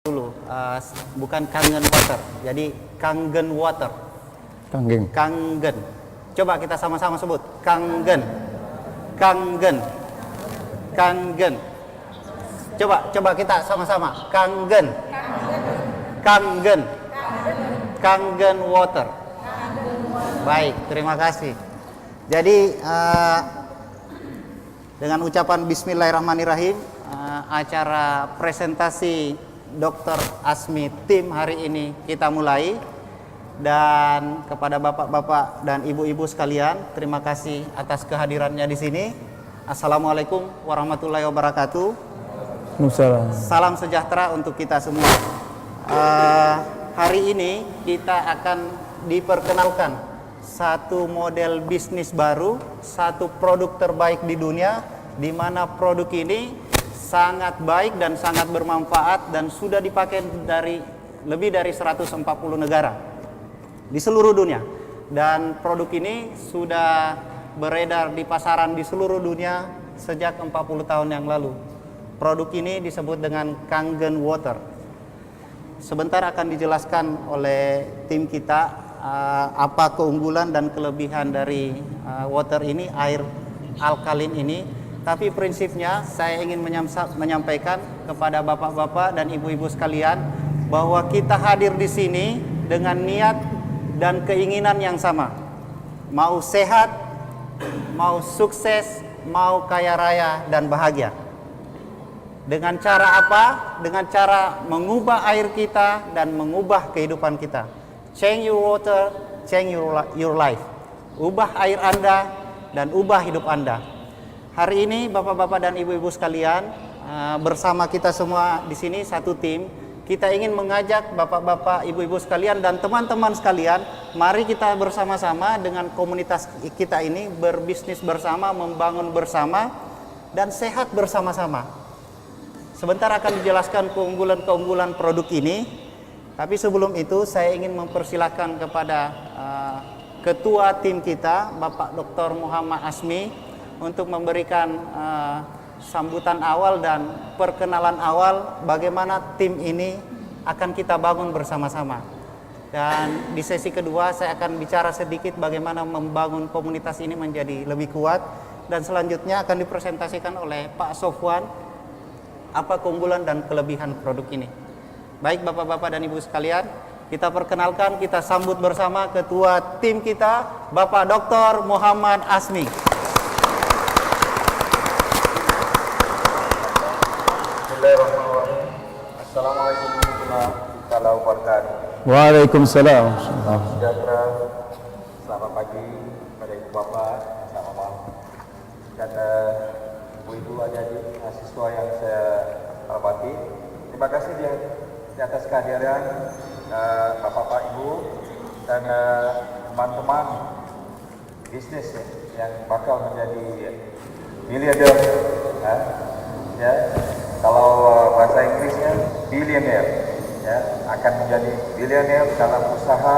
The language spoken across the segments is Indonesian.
dulu, bukan kangen water, jadi kangen water. Kangen. Kangen. Coba kita sama-sama sebut. Kangen. Kangen. Kangen. Coba kita sama-sama. Kangen. Kangen. Kangen water. Baik, terima kasih. Jadi dengan ucapan Bismillahirrahmanirrahim, acara presentasi Dr. Asmi tim hari ini kita mulai. Dan kepada bapak-bapak dan ibu-ibu sekalian, terima kasih atas kehadirannya di sini. Assalamualaikum warahmatullahi wabarakatuh. Waalaikumsalam. Salam sejahtera untuk kita semua. Hari ini kita akan diperkenalkan satu model bisnis baru, satu produk terbaik di dunia, di mana produk ini sangat baik dan sangat bermanfaat dan sudah dipakai dari lebih dari 140 negara di seluruh dunia. Dan produk ini sudah beredar di pasaran di seluruh dunia sejak 40 tahun yang lalu. Produk ini disebut dengan Kangen Water. Sebentar akan dijelaskan oleh tim kita apa keunggulan dan kelebihan dari water ini, air alkalin ini. Tapi prinsipnya saya ingin menyampaikan kepada bapak-bapak dan ibu-ibu sekalian bahwa kita hadir di sini dengan niat dan keinginan yang sama. Mau sehat, mau sukses, mau kaya raya dan bahagia. Dengan cara apa? Dengan cara mengubah air kita dan mengubah kehidupan kita. Change your water, change your life. Ubah air Anda dan ubah hidup Anda. Hari ini bapak-bapak dan ibu-ibu sekalian, bersama kita semua di sini satu tim, kita ingin mengajak bapak-bapak, ibu-ibu sekalian dan teman-teman sekalian, mari kita bersama-sama dengan komunitas kita ini berbisnis bersama, membangun bersama dan sehat bersama-sama. Sebentar akan dijelaskan keunggulan-keunggulan produk ini, tapi sebelum itu saya ingin mempersilahkan kepada ketua tim kita, Bapak Dr. Muhammad Asmi, untuk memberikan sambutan awal dan perkenalan awal bagaimana tim ini akan kita bangun bersama-sama. Dan di sesi kedua saya akan bicara sedikit bagaimana membangun komunitas ini menjadi lebih kuat. Dan selanjutnya akan dipresentasikan oleh Pak Sofwan apa keunggulan dan kelebihan produk ini. Baik bapak-bapak dan ibu sekalian, kita perkenalkan, kita sambut bersama ketua tim kita, Bapak Dr. Muhammad Asmi. Assalamualaikum warahmatullahi wabarakatuh. Waalaikumsalam. Salam sejahtera. Selamat pagi pada ibu bapak, selamat malam. Dan ibu-ibu adik-adik mahasiswa yang saya hormati. Terima kasih di atas kehadiran bapak-bapak ibu dan teman-teman bisnis yang bakal menjadi miliarder. Ya, kalau bahasa Inggrisnya billionaire, ya, akan menjadi billionaire dalam usaha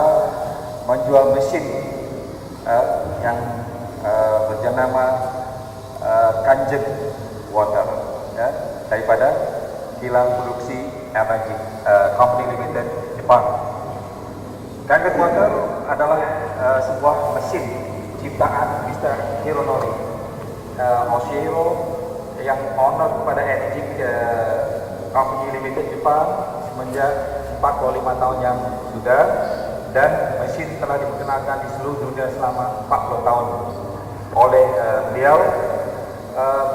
menjual mesin yang bernama Kangen Water, ya, daripada kilang produksi energi Company Limited Jepang. Kangen Water adalah sebuah mesin ciptaan Mr. Hironori Oshiro yang honor kepada Energy Company Limited Jepang semenjak 45 tahun yang sudah, dan mesin telah diperkenalkan di seluruh dunia selama 40 tahun oleh beliau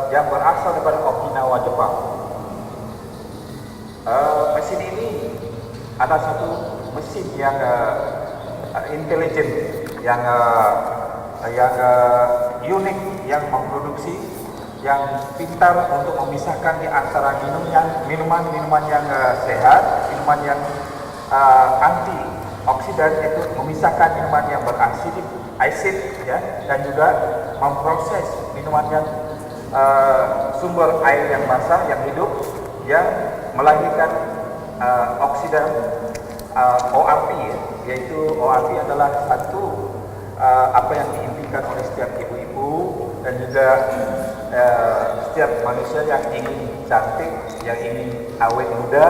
yang berasal daripada Okinawa, Jepang. Mesin ini adalah satu mesin yang intelijen, yang unik, yang memproduksi, yang pintar untuk memisahkan di antara minuman yang sehat, minuman yang anti oksidan, itu memisahkan minuman yang berasid, ya, dan juga memproses minuman yang sumber air yang basah, yang hidup, yang melahirkan oksidan ORP, ya, yaitu ORP adalah satu apa yang diimpikan oleh setiap ibu-ibu dan juga setiap manusia yang ingin cantik, yang ingin awet muda,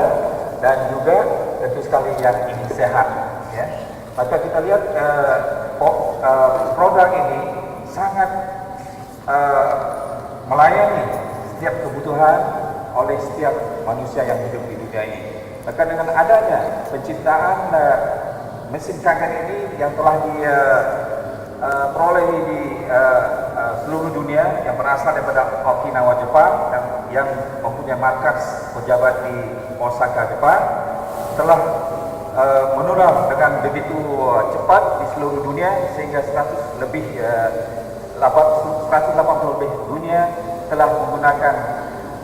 dan juga tentu sekali yang ingin sehat. Ya. Maka kita lihat produk ini sangat melayani setiap kebutuhan oleh setiap manusia yang hidup di dunia ini. Maka dengan adanya penciptaan mesin kangen ini yang telah diperolehi di seluruh dunia, yang berasal daripada Okinawa, Jepang, dan yang mempunyai markas pejabat di Osaka, Jepang, telah menular dengan begitu cepat di seluruh dunia sehingga 180 lebih dunia telah menggunakan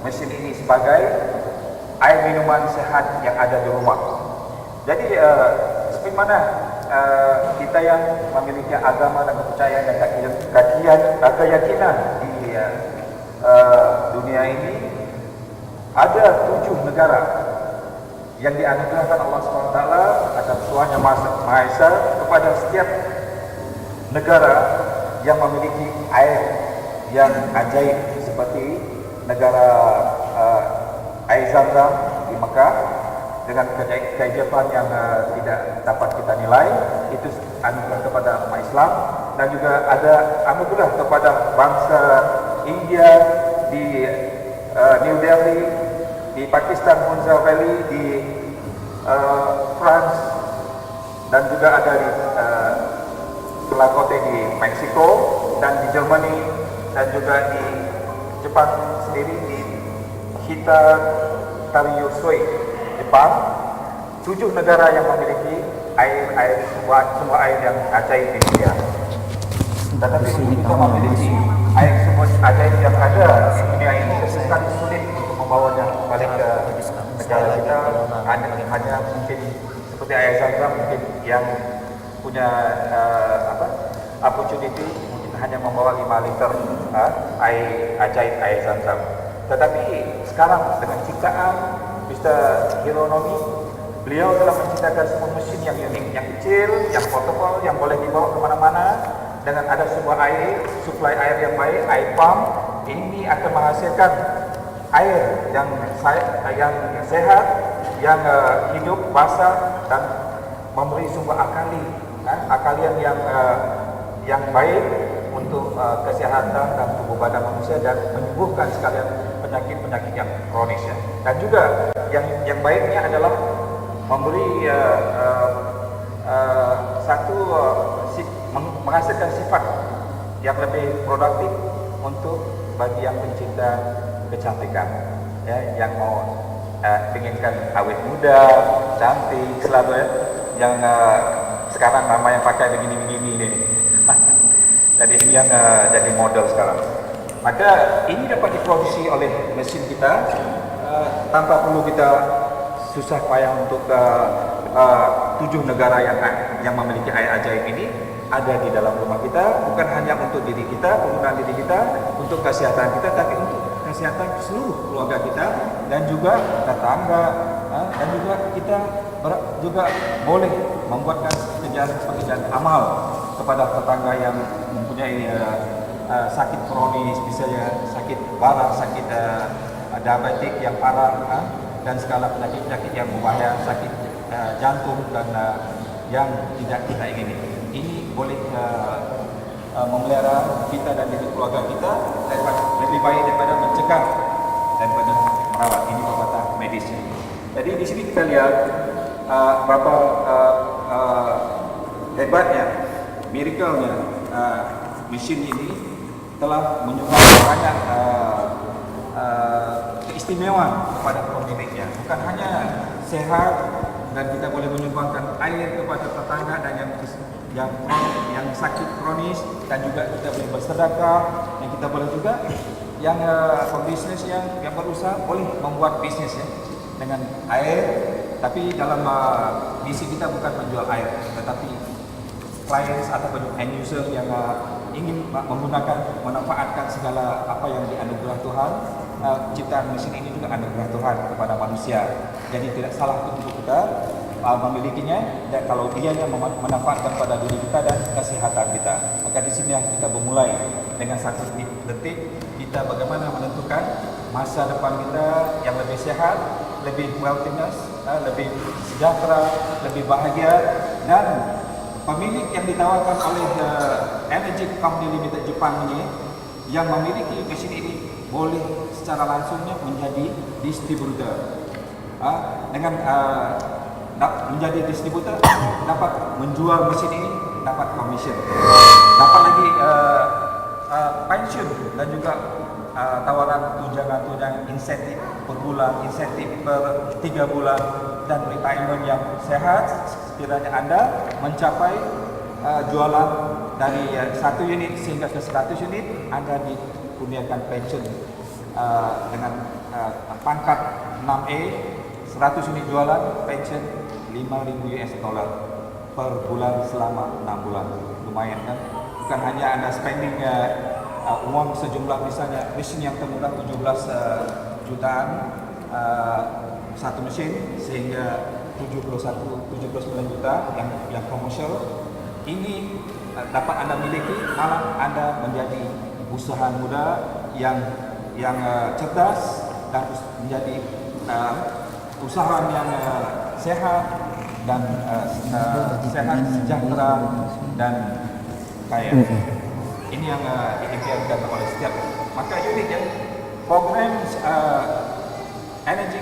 mesin ini sebagai air minuman sehat yang ada di rumah. Jadi seperti mana kita yang memiliki agama dan kepercayaan dan keyakinan di dunia ini, ada 7 negara yang dianugerahkan Allah SWT atas Tuhannya Maha Esa kepada setiap negara yang memiliki air yang ajaib, seperti negara air Zam-Zam di Mekah dengan keajaiban yang tidak dapat kita nilai. Itu anugerah kepada umat Islam, dan juga ada anugerah kepada bangsa India di New Delhi, di Pakistan Hunza Valley, di France, dan juga ada di Tlakote di Meksiko, dan di Germany, dan juga di Jepang sendiri di Hita Tariyusui, Jepang. 7 negara yang memiliki semua air yang ajaib di dunia. Tetapi kita memiliki air sumber ajaib yang ada di dunia ini sangat sulit untuk membawanya balik ke negara kita. Hanya mungkin seperti air Zam-Zam, mungkin yang punya opportunity mungkin hanya membawa 5 liter air ajaib air Zam-Zam. Tetapi sekarang dengan ciptaan Mr. Hironomi, beliau telah menciptakan sebuah mesin yang unik, yang kecil, yang portable, yang boleh dibawa kemana-mana, dengan ada sebuah suplai air yang baik, air pump. Ini akan menghasilkan air yang sehat, yang hidup, basah, dan memberi sumber akalian yang baik untuk kesehatan dan tubuh badan manusia, dan menyembuhkan sekalian penyakit-penyakit yang kronis. Ya. Dan juga yang baiknya adalah memberi menghasilkan sifat yang lebih produktif untuk bagi yang pencinta kecantikan, ya, yang mau inginkan awet muda, cantik selalu, ya, yang sekarang nama yang pakai begini-begini ini. Jadi ini yang jadi model sekarang. Maka ini dapat diproduksi oleh mesin kita tanpa perlu kita susah payah untuk 7 negara yang memiliki air ajaib ini ada di dalam rumah kita, bukan hanya untuk diri kita, penggunaan diri kita, untuk kesehatan kita, tapi untuk kesehatan seluruh keluarga kita, dan juga tetangga, dan juga kita juga boleh membuatkan pekerjaan amal kepada tetangga yang mempunyai sakit kronis, misalnya sakit parah, sakit diabetik yang parah, dan segala penyakit-penyakit yang berbahaya, sakit jantung dan yang tidak kita ingini. Ini boleh memelihara kita dan diri keluarga kita lebih baik daripada mencegah daripada merawat. Ini perkataan medis. Jadi di sini kita lihat berapa hebatnya, miracle-nya mesin ini telah menyumbang banyak keistimewaan kepada pemiliknya. Bukan hanya sehat, dan kita boleh menyumbangkan air kepada tetangga dan yang sakit kronis, dan juga kita boleh bersedekah, dan kita boleh juga yang pebisnis yang berusaha boleh membuat bisnis, ya, dengan air. Tapi dalam misi kita bukan menjual air, tetapi clients atau end user yang ingin memanfaatkan segala apa yang dianugerah Tuhan. Ciptaan mesin ini juga anugerah Tuhan kepada manusia. Jadi tidak salah untuk kita memilikinya, dan kalau dia yang memanfaatkan pada diri kita dan kesehatan kita. Maka di sini kita bermulai dengan 1 detik kita bagaimana menentukan masa depan kita yang lebih sehat, lebih wealthiness, lebih sejahtera, lebih bahagia, dan pemilik yang ditawarkan oleh Energy Company Limited Jepang ini yang memiliki mesin ini boleh secara langsungnya menjadi distributor. Dengan menjadi distributor dapat menjual mesin ini, dapat commission, dapat lagi pensiun dan juga tawaran tunjangan insentif per bulan, insentif per 3 bulan, dan retirement yang sehat sekiranya Anda mencapai jualan dari 1 unit sehingga ke 100 unit, Anda dikurniakan pensiun dengan pangkat 6A, 100 unit jualan, pensiun $5,000 per bulan selama 6 bulan. Lumayan kan? Bukan hanya Anda spending uang sejumlah misalnya mesin yang termurah 17 jutaan satu mesin sehingga 79 juta yang komersial ini dapat Anda miliki, malah Anda menjadi usaha muda yang cerdas dan menjadi usaha yang sehat dan sehat, sejahtera dan kaya. Ini yang diimpiankan oleh setiap. Maka unik ya, program Energy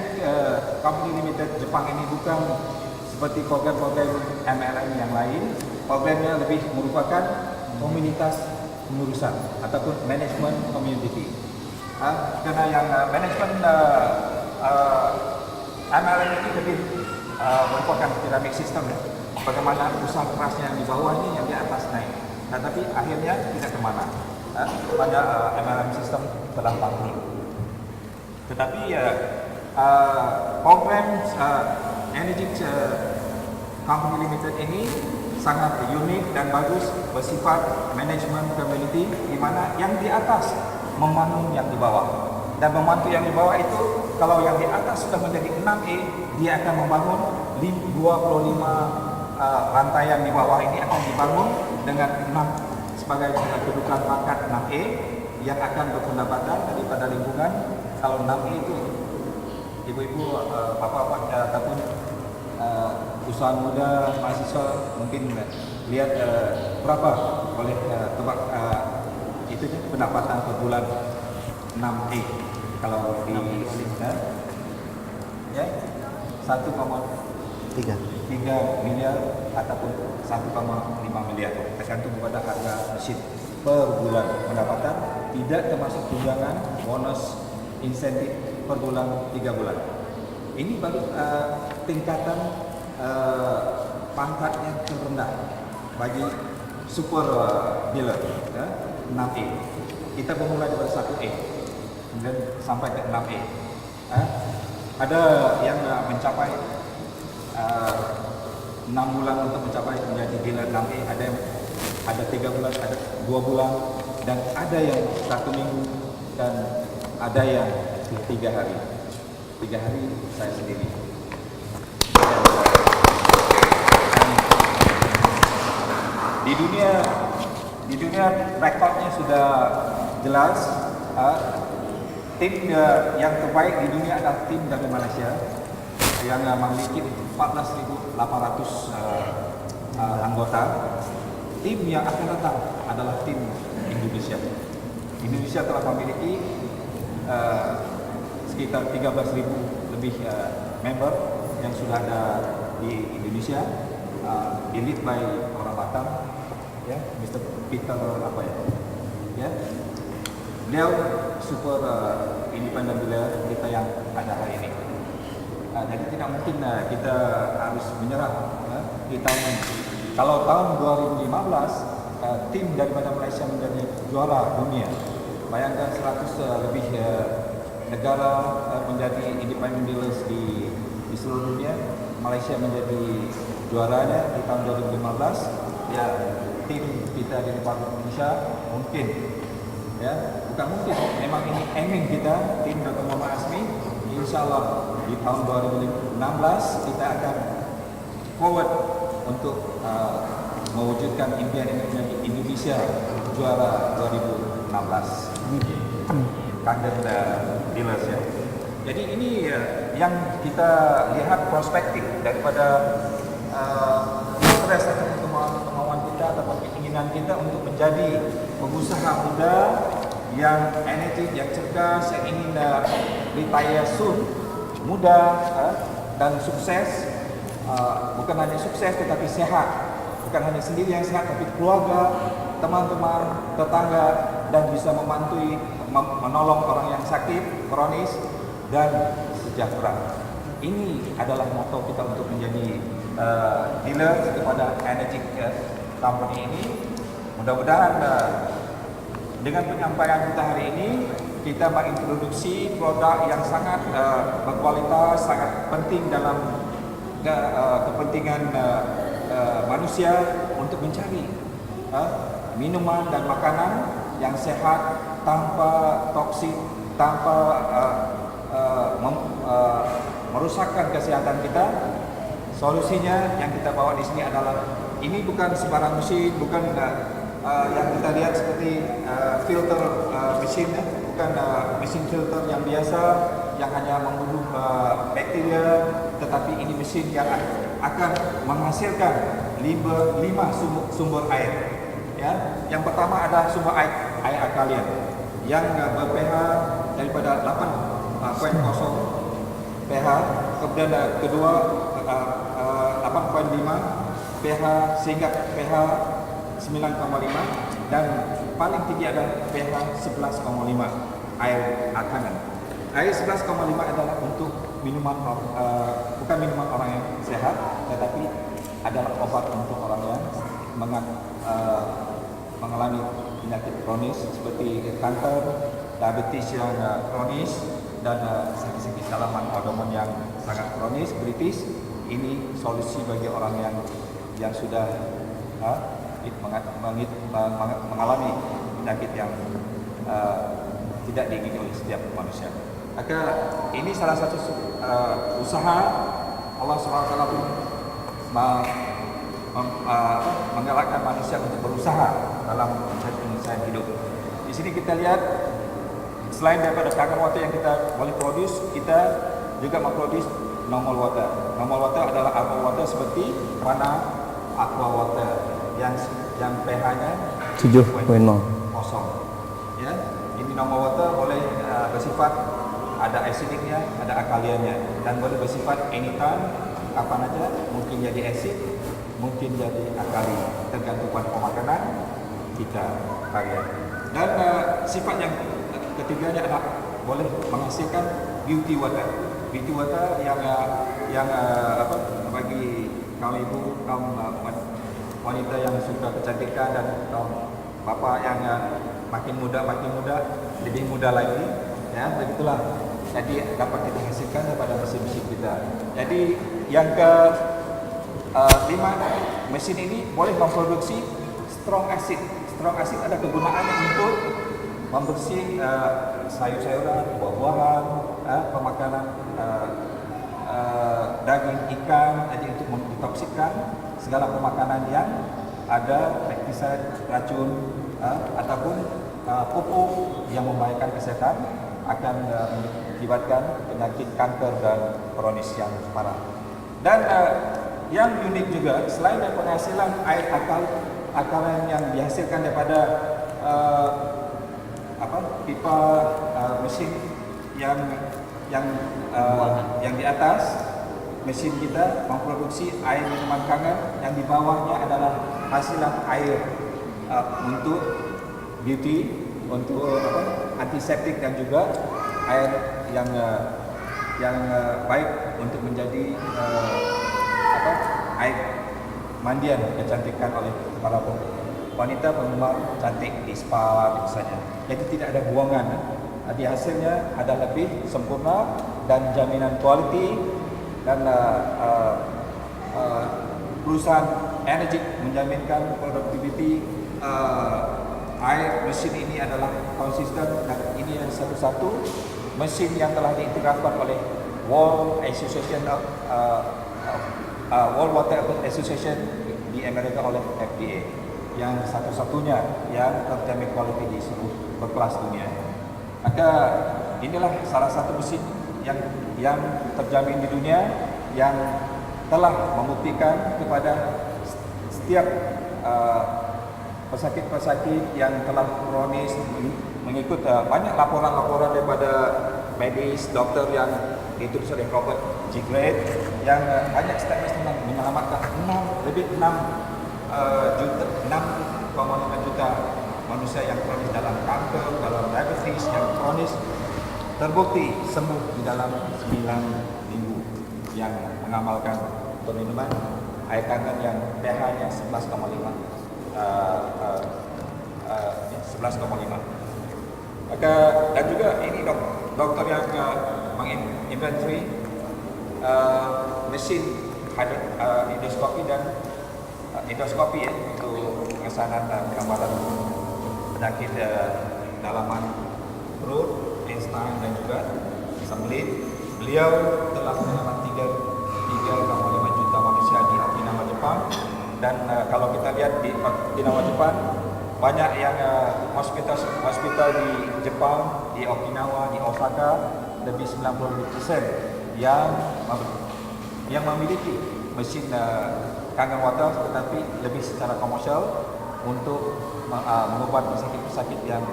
Company Limited Jepang ini bukan seperti program-program MLM yang lain. Programnya lebih merupakan komunitas pengurusan ataupun management community. Karena yang manajemen MLM ini lebih merupakan piramid sistem, bagaimana usaha kerasnya yang di bawah ini yang di atas naik. Nah, tapi akhirnya tidak kemana. Banyak MLM sistem telah bangkrut. Tetapi program Energy Company Limited ini sangat unik dan bagus, bersifat manajemen community, di mana yang di atas membangun yang di bawah. Dan membantu yang di bawah itu, kalau yang di atas sudah menjadi 6A, dia akan membangun 25 rantaian di bawah ini akan dibangun dengan 6 sebagai kedudukan pangkat 6A yang akan berpendapatan daripada lingkungan. Kalau 6A itu ibu-ibu, bapak-bapak ataupun usaha muda, mahasiswa mungkin lihat berapa boleh tebak itu pendapatan per bulan 6A kalau di ya 1,3 miliar ataupun 1,5 miliar tergantung pada harga mesin per bulan pendapatan, tidak termasuk tunjangan, bonus, insentif per bulan 3 bulan. Ini baru tingkatan pangkat yang terendah bagi super dealer ya, 6A. Kita bermula dari 1A kemudian sampai ke 6A. Ada yang mencapai 6 bulan untuk mencapai menjadi dealer 6A, ada 3 bulan, ada 2 bulan, dan ada yang 1 minggu, dan ada yang 3 hari. 3 hari saya sendiri. Di dunia rekodnya sudah jelas. Tim yang terbaik di dunia adalah tim dari Malaysia yang memiliki 14.800 anggota. Tim yang akan datang adalah tim Indonesia. Indonesia telah memiliki sekitar 13.000 lebih member yang sudah ada di Indonesia, di-lead by orang Batam, ya, Mr. Peter apa ya, beliau super independent dealer kita yang ada hari ini. Jadi tidak mungkin kita harus menyerah. Kalau tahun 2015 tim daripada Malaysia menjadi juara dunia. Bayangkan 100 lebih negara menjadi independent dealers di seluruh dunia. Malaysia menjadi juaranya di tahun 2015. Ya, tim kita di Republik Indonesia mungkin, ya, bukan mungkin, memang ini aiming kita, tim Dr. Muhammad Azmi. Insyaallah di tahun 2016 kita akan forward untuk mewujudkan impian Indonesia juara 2016. Kangen dealers ya. Jadi ini yang kita lihat perspektif daripada interest atau kemauan kita atau keinginan kita untuk menjadi pengusaha muda yang energik, yang cerdas, yang ingin retire soon, muda dan sukses. Bukan hanya sukses tetapi sehat. Bukan hanya sendiri yang sehat tapi keluarga, teman-teman, tetangga, dan bisa menolong orang yang sakit, kronis, dan sejahtera. Ini adalah moto kita untuk menjadi dealer kepada Energik company ini. Mudah-mudahan dengan penyampaian kita hari ini, kita mengintroduksi produk yang sangat berkualitas, sangat penting dalam kepentingan manusia untuk mencari minuman dan makanan yang sehat tanpa toksik, tanpa merusakkan kesehatan kita. Solusinya yang kita bawa di sini adalah ini bukan sembarang mesin, bukan yang kita lihat seperti filter mesin, bukan mesin filter yang biasa yang hanya membunuh bakteria, tetapi ini mesin yang akan menghasilkan 5 sumber air. Ya, yang pertama ada sumber air alkalin yang ber-pH daripada 8.0 pH, kemudian kedua 8.5 pH sehingga pH 9,5, dan paling tinggi ada pH 11,5 air alkaline. Air 11,5 adalah untuk minuman bukan minuman orang yang sehat, tetapi adalah obat untuk orang yang mengalami penyakit kronis seperti kanker, diabetes yang kronis, dan sakit-sakit dalaman abdomen yang sangat kronis, kritis. Ini solusi bagi orang yang sudah mengalami penyakit yang tidak diingini oleh setiap manusia. Maka ini salah satu usaha Allah SWT pun menggalakkan manusia untuk berusaha dalam penyelesaian hidup. Di sini kita lihat selain daripada kanker water yang kita boleh produce, kita juga memproduce normal water. Normal water adalah aqua water seperti Prana aqua water yang pH-nya 7.0. Ya, ini normal water boleh bersifat ada acidicnya, ada alkaliannya, dan boleh bersifat anytime, kapan aja, mungkin jadi acid, mungkin jadi alkali, tergantung pada pemakanan kita varian. Dan sifat yang ketiganya adalah boleh menghasilkan beauty water. Beauty water yang bagi kaum ibu, kaum wanita yang suka kecantikan, dan kaum bapak yang makin muda, lebih muda lagi, ya begitulah. Jadi dapat kita hasilkan daripada mesin-mesin kita. Jadi yang ke 5, mesin ini boleh memproduksi strong acid. Strong acid ada kegunaannya untuk membersih sayur-sayuran, buah-buahan, pemakanan daging, ikan, jadi untuk mendetoksikkan segala pemakanan yang ada pestisida, racun, ataupun pupuk yang membahayakan kesehatan, akan mengakibatkan penyakit kanker dan kronis yang parah. Dan yang unik juga, selain dari penghasilan air alkaline yang dihasilkan daripada pipa mesin yang di atas, mesin kita memproduksi air minuman kangen yang di bawahnya adalah hasilan air untuk beauty, untuk antiseptik, dan juga air yang baik untuk menjadi air mandian kecantikan oleh para wanita penggemar cantik di spa misalnya. Jadi tidak ada buangan. Jadi hasilnya ada lebih sempurna dan jaminan kualiti, dan perusahaan Energik menjaminkan produktiviti air mesin ini adalah konsisten, dan ini adalah satu-satu mesin yang telah diintegrasikan oleh World Water Association di Amerika oleh FDA, yang satu-satunya yang terjamin kualiti di seluruh berkelas dunia. Maka inilah salah satu mesin yang terjamin di dunia, yang telah membuktikan kepada setiap pesakit-pesakit yang telah kronis mengikut banyak laporan-laporan daripada medis, dokter yang ditulis oleh Robert G. Grade yang banyak statement tentang menyelamatkan 6,5 juta manusia yang kronis dalam kanker, dalam diabetes yang kronis, terbukti sembuh di dalam 9 minggu yang mengamalkan peminuman air kangen yang pH-nya 11,5. Maka dan juga ini dokter yang menginventari mesin endoskopi dan endoskopi untuk pengesanan dan pengamatan penyakit dalaman perut, intestine dan juga sembelit. Beliau telah menyelamatkan 3,5 juta manusia di Okinawa, Jepang. Dan kalau kita lihat di Okinawa, Jepang, banyak yang hospital di Jepang, di Okinawa, di Osaka, lebih 90% yang memiliki mesin kangen water, tetapi lebih secara komersial untuk mengobat pesakit-pesakit yang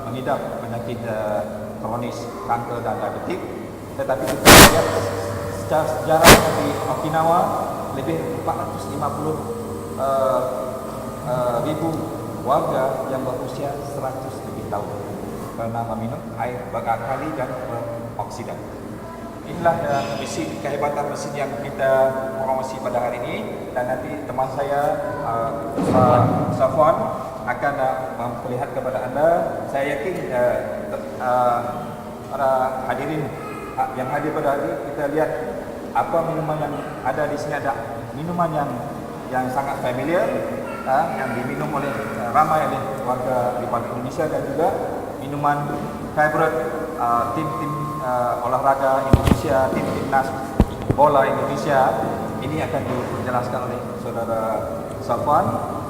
mengidap penyakit kronis, kanker dan diabetik. Tetapi kita lihat secara sejarah di Okinawa lebih 450 ribu warga yang berusia 100 lebih tahun karena meminum air berkali dan beroksidan. Inilah kehebatan mesin yang kita promosi pada hari ini, dan nanti teman saya Safwan akan memperlihat kepada anda. Saya yakin para hadirin yang hadir pada hari ini, kita lihat apa minuman yang ada di sini. Ada minuman yang sangat familiar, yang diminum oleh ramai oleh warga Republik Indonesia, dan juga minuman favorite tim-tim olahraga Indonesia, tim timnas bola Indonesia. Ini akan dijelaskan oleh saudara Safwan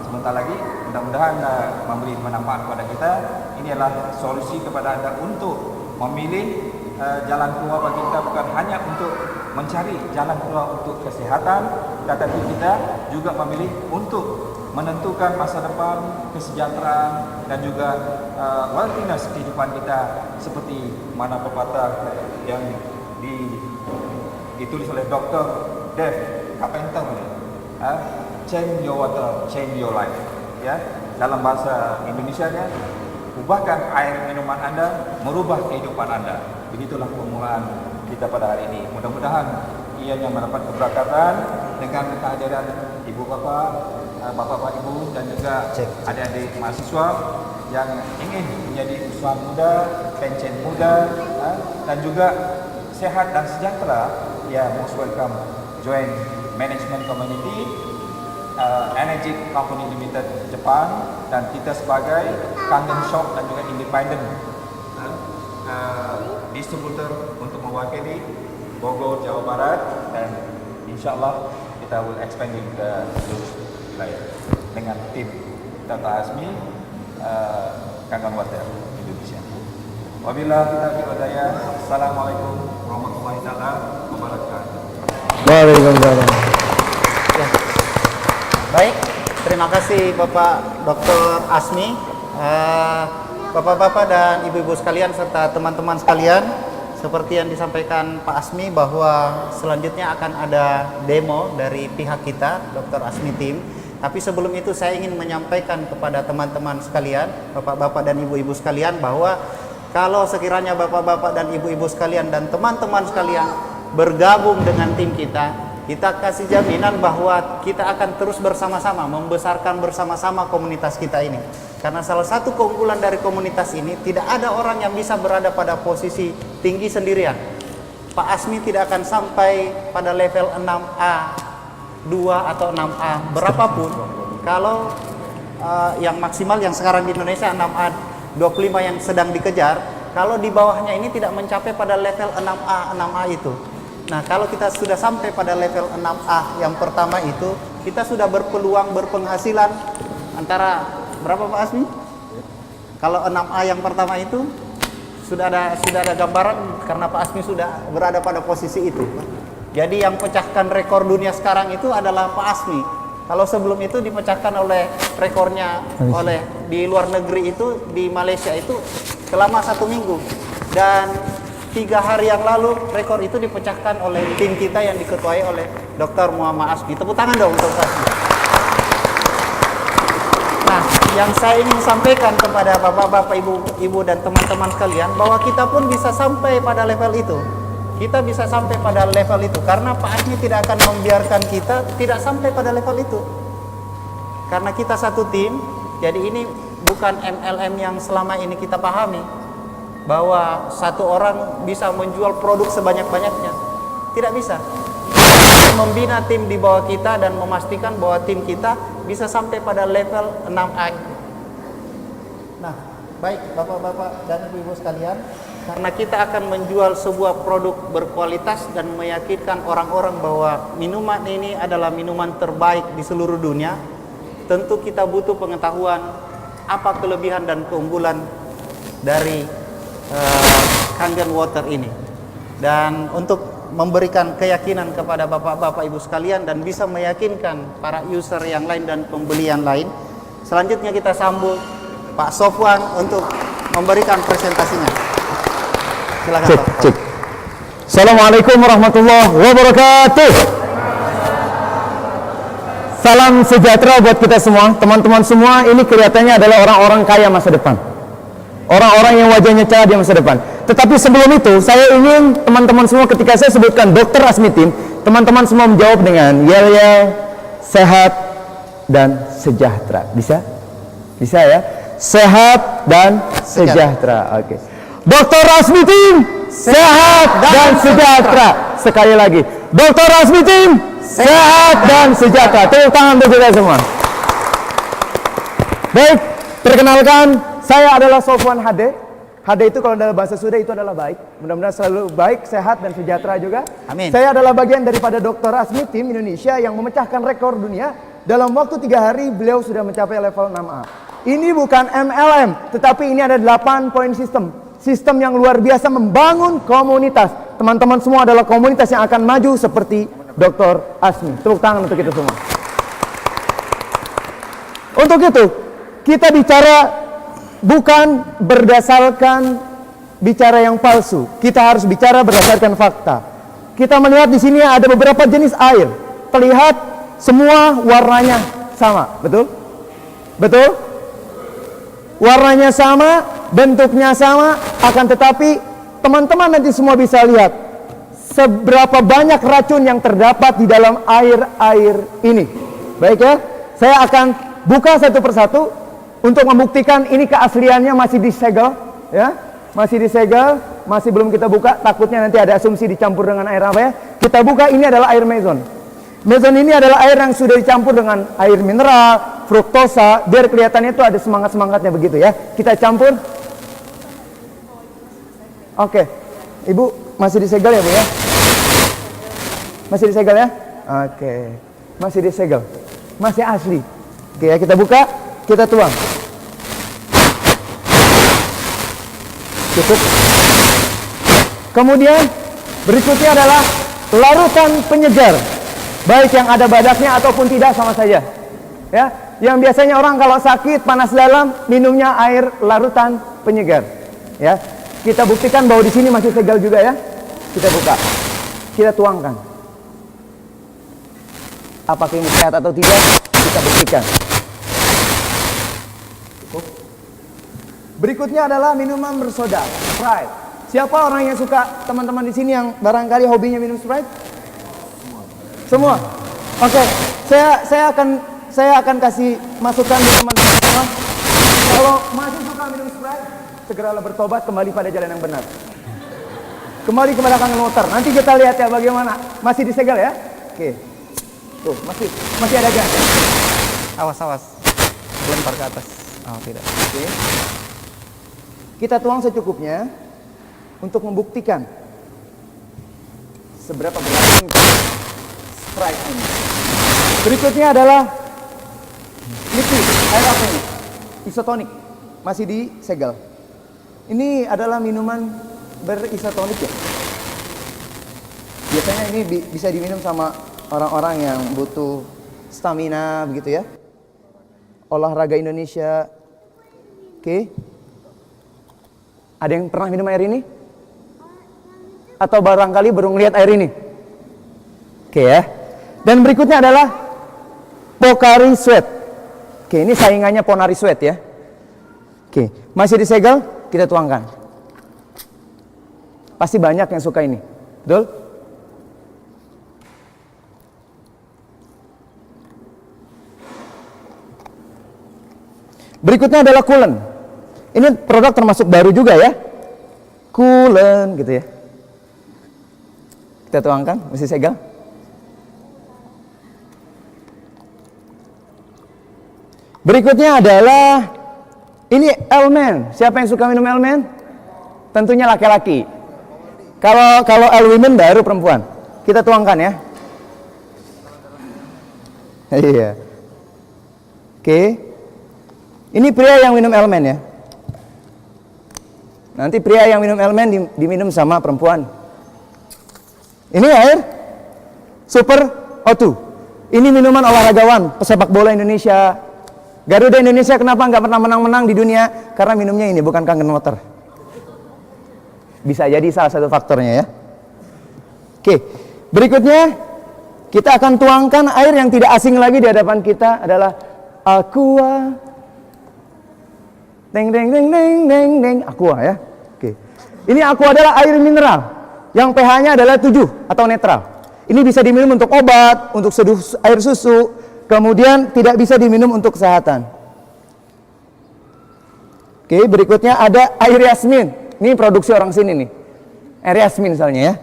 sebentar lagi. Mudah-mudahan memberi manfaat kepada kita. Ini adalah solusi kepada anda untuk memilih jalan keluar bagi kita, bukan hanya untuk mencari jalan keluar untuk kesehatan, tetapi kita juga memilih untuk menentukan masa depan, kesejahteraan dan juga worthiness kehidupan kita, seperti mana pepatah yang ditulis oleh Dr. Dave Carpenter, change your water, change your life. Ya, dalam bahasa Indonesianya, ubahkan air minuman anda, merubah kehidupan anda. Begitulah permulaan kita pada hari ini. Mudah-mudahan ianya mendapat keberkatan dengan kehadiran ibu bapak, bapak-bapak ibu dan juga adik-adik mahasiswa yang ingin menjadi usaha muda, pensiun muda, dan juga sehat dan sejahtera. Ya, most welcome join management community Energy Company Limited Jepang, dan kita sebagai Kangen Shop dan juga independent distributor untuk mewakili Bogor, Jawa Barat, dan insyaallah kita will expanding ke seluruh wilayah dengan tim Dr. Asmi Kangen Water Indonesia. Wabillahi taufiq wal hidayah. Assalamualaikum warahmatullahi wabarakatuh. Waalaikumsalam. Ya. Baik, terima kasih Bapak Dr. Asmi, Bapak-bapak dan ibu-ibu sekalian serta teman-teman sekalian. Seperti yang disampaikan Pak Asmi bahwa selanjutnya akan ada demo dari pihak kita, Dr. Asmi Team. Tapi sebelum itu saya ingin menyampaikan kepada teman-teman sekalian, bapak-bapak dan ibu-ibu sekalian, bahwa kalau sekiranya bapak-bapak dan ibu-ibu sekalian dan teman-teman sekalian bergabung dengan tim kita kasih jaminan bahwa kita akan terus bersama-sama membesarkan bersama-sama komunitas kita ini. Karena salah satu keunggulan dari komunitas ini, tidak ada orang yang bisa berada pada posisi tinggi sendirian. Pak Asmi tidak akan sampai pada level 6A, 2 atau 6A berapapun. Kalau yang maksimal yang sekarang di Indonesia 6A 25 yang sedang dikejar, kalau di bawahnya ini tidak mencapai pada level 6A itu. Nah, kalau kita sudah sampai pada level 6A yang pertama itu, kita sudah berpeluang berpenghasilan antara berapa Pak Asmi? Kalau 6A yang pertama itu sudah ada gambaran karena Pak Asmi sudah berada pada posisi itu. Jadi yang pecahkan rekor dunia sekarang itu adalah Pak Asmi. Kalau sebelum itu dipecahkan oleh rekornya oleh di luar negeri itu di Malaysia itu selama 1 minggu, dan 3 hari yang lalu rekor itu dipecahkan oleh tim kita yang diketuai oleh Dr. Muhammad Asmi. Tepuk tangan dong untuk Asmi. Nah, yang saya ingin sampaikan kepada bapak-bapak, ibu-ibu dan teman-teman sekalian bahwa kita pun bisa sampai pada level itu. Kita bisa sampai pada level itu karena Pak Asmi tidak akan membiarkan kita tidak sampai pada level itu. Karena kita satu tim, jadi ini bukan MLM yang selama ini kita pahami bahwa satu orang bisa menjual produk sebanyak-banyaknya. Tidak bisa. Kita membina tim di bawah kita dan memastikan bahwa tim kita bisa sampai pada level 6A. Nah, baik bapak-bapak dan ibu-ibu sekalian, karena kita akan menjual sebuah produk berkualitas dan meyakinkan orang-orang bahwa minuman ini adalah minuman terbaik di seluruh dunia, tentu kita butuh pengetahuan apa kelebihan dan keunggulan dari Kangen Water ini. Dan untuk memberikan keyakinan kepada bapak-bapak ibu sekalian dan bisa meyakinkan para user yang lain dan pembeli yang lain, selanjutnya kita sambut Pak Sofwan untuk memberikan presentasinya. Silakan, Cek, Pak. cek. Assalamualaikum warahmatullahi wabarakatuh. Salam sejahtera buat kita semua, teman-teman semua. Ini kelihatannya adalah orang-orang kaya masa depan, orang-orang yang wajahnya cerah di masa depan. Tetapi sebelum itu, saya ingin teman-teman semua, ketika saya sebutkan Dr. Asmi Team, teman-teman semua menjawab dengan yel-yel, sehat dan sejahtera. Bisa? Bisa ya? Sehat dan sejahtera. Oke. Dr. Asmi Team, sehat dan sejahtera. Sekali lagi, Dr. Asmi Team, sehat dan sejahtera. Tepuk tangan untuk kita semua. Baik, perkenalkan, saya adalah Sofwan HD. HD itu kalau dalam bahasa Sunda itu adalah baik. Mudah-mudahan selalu baik, sehat dan sejahtera juga. Amin. Saya adalah bagian daripada Dr. Asmi Team Indonesia yang memecahkan rekor dunia. Dalam waktu 3 hari beliau sudah mencapai level 6A. Ini bukan MLM, tetapi ini ada 8 poin sistem. Sistem yang luar biasa membangun komunitas. Teman-teman semua adalah komunitas yang akan maju seperti Dr. Asmi. Tepuk tangan untuk itu semua. Untuk itu, kita bicara bukan berdasarkan bicara yang palsu. Kita harus bicara berdasarkan fakta. Kita melihat di sini ada beberapa jenis air. Terlihat semua warnanya sama, betul? Betul? Warnanya sama, bentuknya sama, akan tetapi teman-teman nanti semua bisa lihat seberapa banyak racun yang terdapat di dalam air-air ini. Baik ya, saya akan buka satu persatu untuk membuktikan ini keasliannya masih disegel, ya, masih disegel, masih belum kita buka. Takutnya nanti ada asumsi dicampur dengan air apa ya. Kita buka, ini adalah air mezon. Mezon ini adalah air yang sudah dicampur dengan air mineral, fruktosa, biar kelihatannya itu ada semangat-semangatnya begitu ya. Kita campur. Oke, Ibu masih disegel ya Bu ya? Masih disegel ya? Oke, masih disegel, masih asli. Oke ya, kita buka, kita tuang. Cukup. Kemudian berikutnya adalah larutan penyegar, baik yang ada badaknya ataupun tidak sama saja. Ya, yang biasanya orang kalau sakit panas dalam minumnya air larutan penyegar. Ya, kita buktikan bahwa di sini masih segel juga ya. Kita buka, kita tuangkan. Apakah ini sehat atau tidak? Kita buktikan. Cukup. Berikutnya adalah minuman bersoda, Sprite. Siapa orang yang suka, teman-teman di sini yang barangkali hobinya minum Sprite? Semua. Oke, saya akan kasih masukan di teman-teman semua. Kalau masih suka minum Sprite, segeralah bertobat, kembali pada jalan yang benar. Kembali ke belakang motor. Nanti kita lihat ya bagaimana. Masih disegel ya? Oke. Tuh, masih ada gas. Awas. Lempar ke atas. Oh, tidak. Oke. Kita tuang secukupnya untuk membuktikan seberapa beracun Sprite ini. Berikutnya adalah liquid, air apa ini? Isotonik, masih disegel. Ini adalah minuman berisotonik ya. Biasanya ini bisa diminum sama orang-orang yang butuh stamina begitu ya. Olahraga Indonesia. Oke. Ada yang pernah minum air ini? Atau barangkali baru ngeliat air ini? Oke ya. Dan berikutnya adalah Pocari Sweat. Oke, ini saingannya Ponari Sweat ya. Oke, masih disegel, kita tuangkan. Pasti banyak yang suka ini. Betul? Berikutnya adalah Coolen. Ini produk termasuk baru juga ya. Coolen gitu ya. Kita tuangkan, mesti segel. Berikutnya adalah ini Elmen. Siapa yang suka minum Elmen? Tentunya laki-laki. Kalau Elwomen baru perempuan. Kita tuangkan ya. Iya. Oke. Ini pria yang minum Elmen ya. Nanti pria yang minum Elmen diminum sama perempuan. Ini air Super O2. Ini minuman olahragawan, pesepak bola Indonesia. Garuda Indonesia kenapa nggak pernah menang-menang di dunia? Karena minumnya ini, bukan Kangen Water. Bisa jadi salah satu faktornya ya. Oke, berikutnya kita akan tuangkan air yang tidak asing lagi di hadapan kita adalah Aqua. Deng deng deng deng deng deng, Aqua ya. Oke. Ini Aqua adalah air mineral yang pH-nya adalah 7 atau netral. Ini bisa diminum untuk obat, untuk seduh air susu, kemudian tidak bisa diminum untuk kesehatan. Oke, berikutnya ada air Yasmin. Ini produksi orang sini nih. Air Yasmin misalnya ya.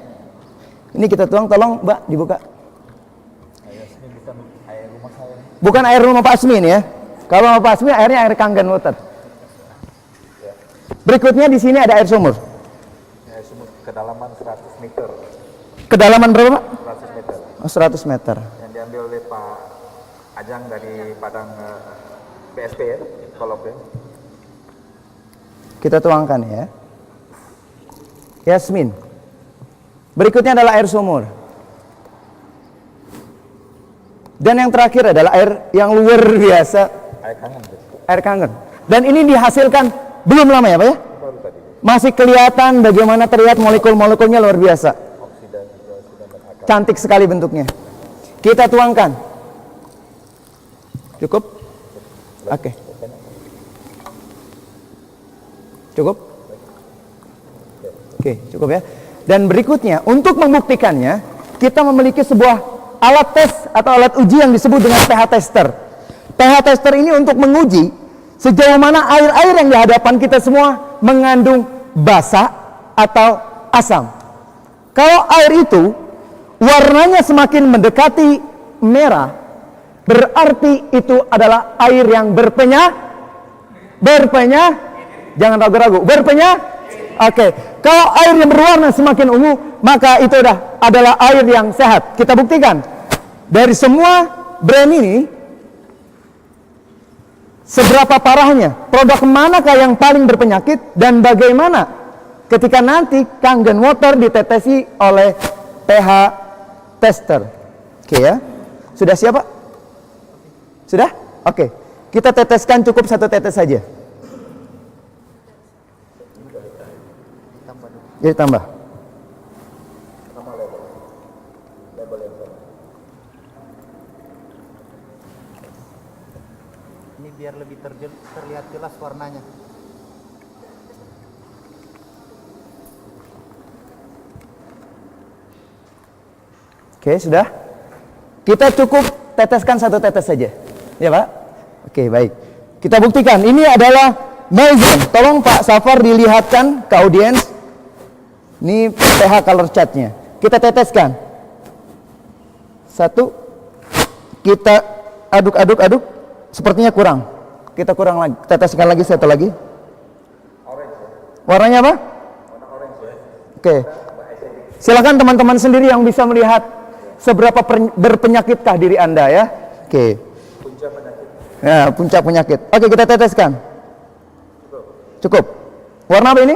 Ini kita tuang, tolong Mbak dibuka. Air Yasmin bukan air rumah saya. Bukan air rumah Pak Asmin ya. Kalau rumah Pak Asmin airnya air Kangen Water. Berikutnya di sini ada air sumur. Air sumur kedalaman 100 meter. Kedalaman berapa Pak? 100 meter. Oh, 100 meter. Yang diambil oleh Pak Ajang dari Padang BSP ya, Kolok ya. Kita tuangkan ya. Yasmin. Berikutnya adalah air sumur. Dan yang terakhir adalah air yang luar biasa. Air Kangen. Air Kangen. Dan ini dihasilkan belum lama ya Pak ya? Baru tadi. Masih kelihatan bagaimana terlihat molekul-molekulnya luar biasa. Oksidan dan akar. Cantik sekali bentuknya. Kita tuangkan. Cukup? Oke. Cukup? Oke, cukup ya. Dan berikutnya, untuk membuktikannya, kita memiliki sebuah alat tes atau alat uji yang disebut dengan pH tester. pH tester ini untuk menguji sejauh mana air-air yang di hadapan kita semua mengandung basa atau asam. Kalau air itu warnanya semakin mendekati merah, berarti itu adalah air yang jangan ragu-ragu, Oke. Kalau air yang berwarna semakin ungu, maka itu adalah air yang sehat. Kita buktikan dari semua brand ini, seberapa parahnya, produk manakah yang paling berpenyakit, dan bagaimana ketika nanti Kangen Water ditetesi oleh pH tester. Oke ya, sudah siap Pak? Sudah? Oke, kita teteskan cukup 1 tetes saja. Jadi tambah. Ini biar lebih terlihat jelas warnanya. Oke, sudah. Kita cukup teteskan 1 tetes saja. Ya Pak? Oke, baik. Kita buktikan. Ini adalah Maison. Tolong Pak Safar dilihatkan ke audiens. Ini pH color chartnya. Kita teteskan. 1. Kita aduk. Sepertinya kurang. Kita kurang lagi. Teteskan lagi 1 lagi. Warnanya apa? Oke. Silakan teman-teman sendiri yang bisa melihat seberapa berpenyakitkah diri Anda ya. Oke. Puncak penyakit. Ya, puncak penyakit. Oke, kita teteskan. Cukup. Warna apa ini?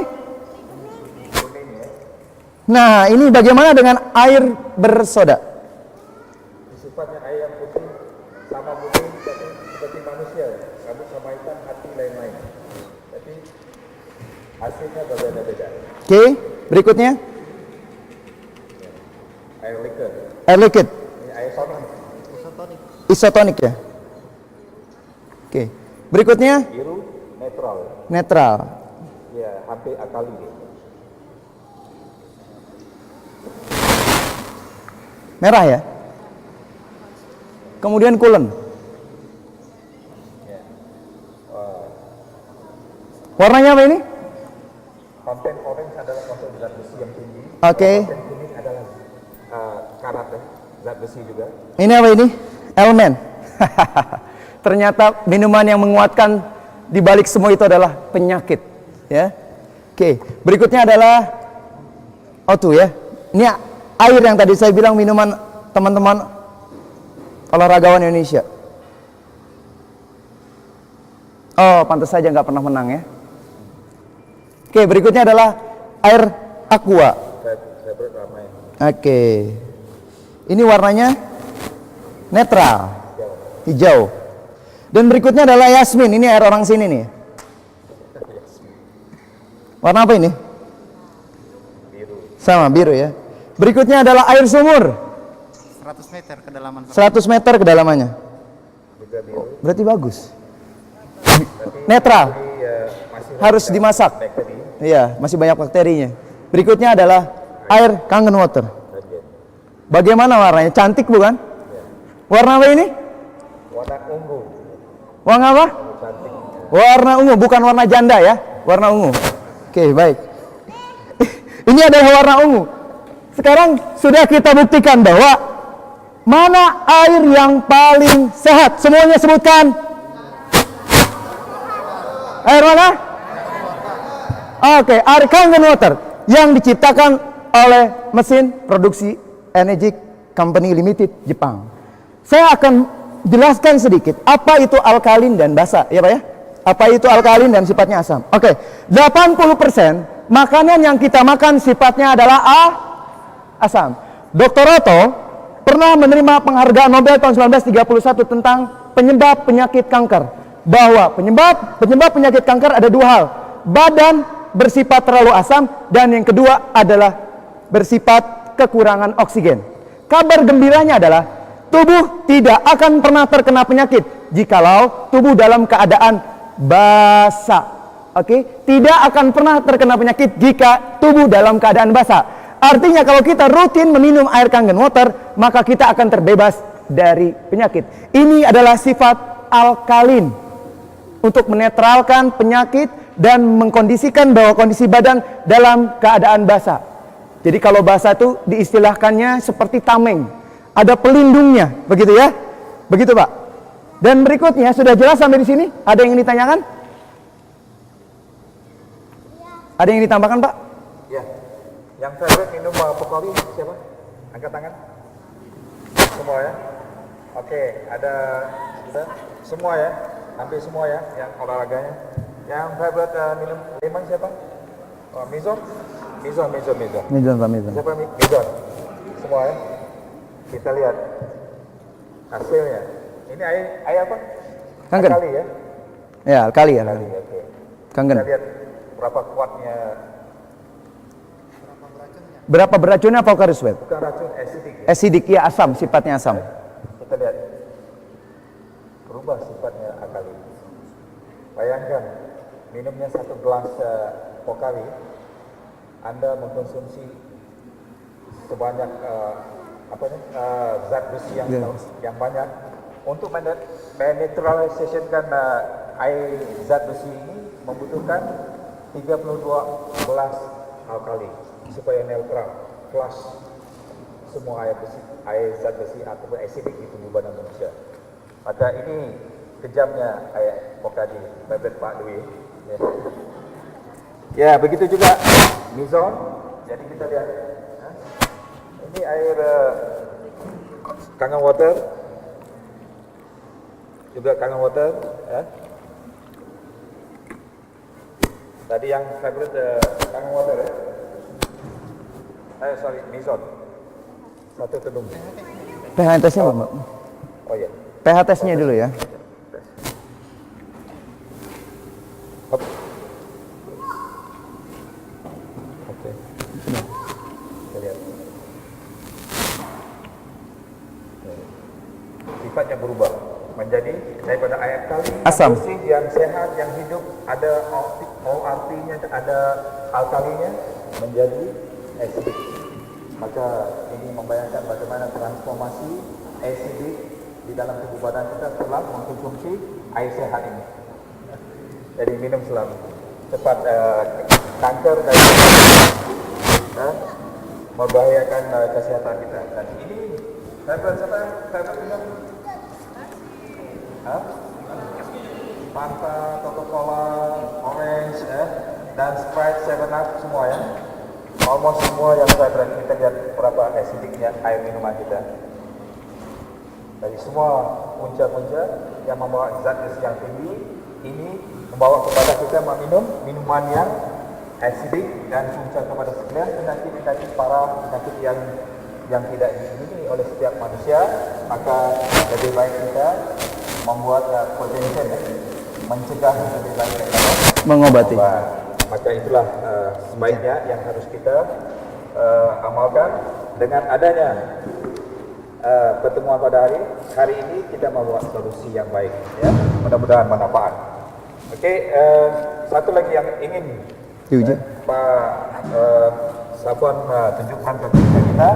Nah, ini bagaimana dengan air bersoda? Sifatnya air yang putih, sama putih tapi seperti manusia, rambut sama hitam, hati lain-lain. Tapi hasilnya berbeda-beda. Oke, berikutnya Air liquid, air liquid, ini air soda, isotonik ya. Oke, berikutnya biru, netral, netral. ya hampir alkali. Merah ya. Kemudian coolant. Warnanya apa ini? Konten orange adalah konten zat besi yang tinggi. Oke. Konten kuning adalah karat, zat besi juga. Ini apa ini? Elemen. Ternyata minuman yang menguatkan di balik semua itu adalah penyakit, ya. Oke, berikutnya adalah O2 ya. Ini air yang tadi saya bilang minuman teman-teman olahragawan Indonesia. Oh, pantas saja nggak pernah menang ya. Oke, berikutnya adalah air aqua. Favorite ramai. Oke. Ini warnanya netral, hijau. Dan berikutnya adalah yasmin. Ini air orang sini nih. Warna apa ini? Biru. Sama, biru ya. Berikutnya adalah air sumur. 100 meter kedalaman. 100 meter kedalamannya. Juga biru. Berarti bagus. Netral. Jadi masih Harus dimasak. bakteri. Iya, masih banyak bakterinya. Berikutnya adalah air Kangen water. bagian. Bagaimana warnanya? Cantik bukan? Warna apa ini? Warna ungu, Warna apa? cantik. Warna ungu, bukan warna janda ya. Warna ungu. Oke, baik. Ini adalah warna ungu. Sekarang sudah kita buktikan bahwa mana air yang paling sehat. Semuanya sebutkan. Air mana? Oke, air Kangen water yang diciptakan oleh mesin produksi Energy Company Limited Jepang. Saya akan jelaskan sedikit apa itu alkalin dan basa, ya Pak ya? Apa itu alkalin dan sifatnya asam. Oke, 80% makanan yang kita makan sifatnya adalah asam. Dr. Otto pernah menerima penghargaan Nobel tahun 1931 tentang penyebab penyakit kanker. Bahwa penyebab penyakit kanker ada dua hal. Badan bersifat terlalu asam dan yang kedua adalah bersifat kekurangan oksigen. Kabar gembiranya adalah tubuh tidak akan pernah terkena penyakit jikalau tubuh dalam keadaan basah. Oke, tidak akan pernah terkena penyakit jika tubuh dalam keadaan basah. Artinya kalau kita rutin meminum air Kangen water, maka kita akan terbebas dari penyakit. Ini adalah sifat alkalin untuk menetralkan penyakit dan mengkondisikan bahwa kondisi badan dalam keadaan basah. Jadi kalau basah itu diistilahkannya seperti tameng, ada pelindungnya, begitu ya? Begitu Pak. Dan berikutnya sudah jelas sampai di sini? Ada yang ingin ditanyakan? Ada yang ditambahkan Pak? Ya, yang favorite minum Pokawi siapa? Angkat tangan. Semua ya. Oke, ada sudah semua ya, hampir semua ya, yang olahraganya. Yang favorite minum lemon siapa? Oh, Mizon. Mizon Pak, Mizon. Siapa Mizon? Semua ya. Kita lihat hasilnya. Ini air apa? Kangen. Alkali ya. Ya, alkali ya. Alkali, oke. Kangen. Kita lihat berapa kuatnya. Berapa beracunnya Pokari Sweat? Bukan racun, acidic ya. Acidic, ya asam, sifatnya asam. Kita lihat berubah sifatnya alkali. Bayangkan minumnya 1 gelas Pokari, Anda mengkonsumsi sebanyak zat besi yang banyak untuk menetralisasikan air zat besi ini membutuhkan 32 gelas alkali supaya netral, flush semua air zat besi ataupun acidic di tubuh badan manusia. Maka ini kejamnya air Pokari, favorite Pak Dwi. Ya, begitu juga Mizon. Jadi kita lihat, ini air Kangen water, juga Kangen water. Ya. Tadi yang favorite kangen water ya? Sorry, Mizon. Satu kedung. pH tesnya apa, Mbak? Oh iya. pH tesnya dulu ya. Hop. Oke. Kita lihat. Sifatnya berubah menjadi daripada air kali Asam. bersih yang sehat yang hidup ada ORT-nya ada alkalinya menjadi acidic. Maka ini membayangkan bagaimana transformasi acidic di dalam tubuh badan kita setelah mengkonsumsi air sehat ini. Jadi minum selalu cepat kanker dan membahayakan kesehatan kita. Dan ini saya minum Fanta, Coca-Cola, Orange, dan Sprite, 7up semua ya. Almost semua yang saya berani kita lihat berapa acidicnya air minuman kita. Dari semua punca-punca yang membawa zat besi yang tinggi, ini membawa kepada kita meminum minuman yang acidic dan punca kepada sekalian penyakit-penyakit parah, penyakit yang tidak dimiliki oleh setiap manusia. Maka lebih baik kita membuat prevention ya, mencegah lebih baik daripada Mengobati. Maka itulah sebaiknya yang harus kita amalkan dengan adanya pertemuan pada hari ini kita membuat solusi yang baik ya, mudah-mudahan bermanfaat. Oke, satu lagi yang ingin Diuji. Pak Safwan tunjukkan kepada kita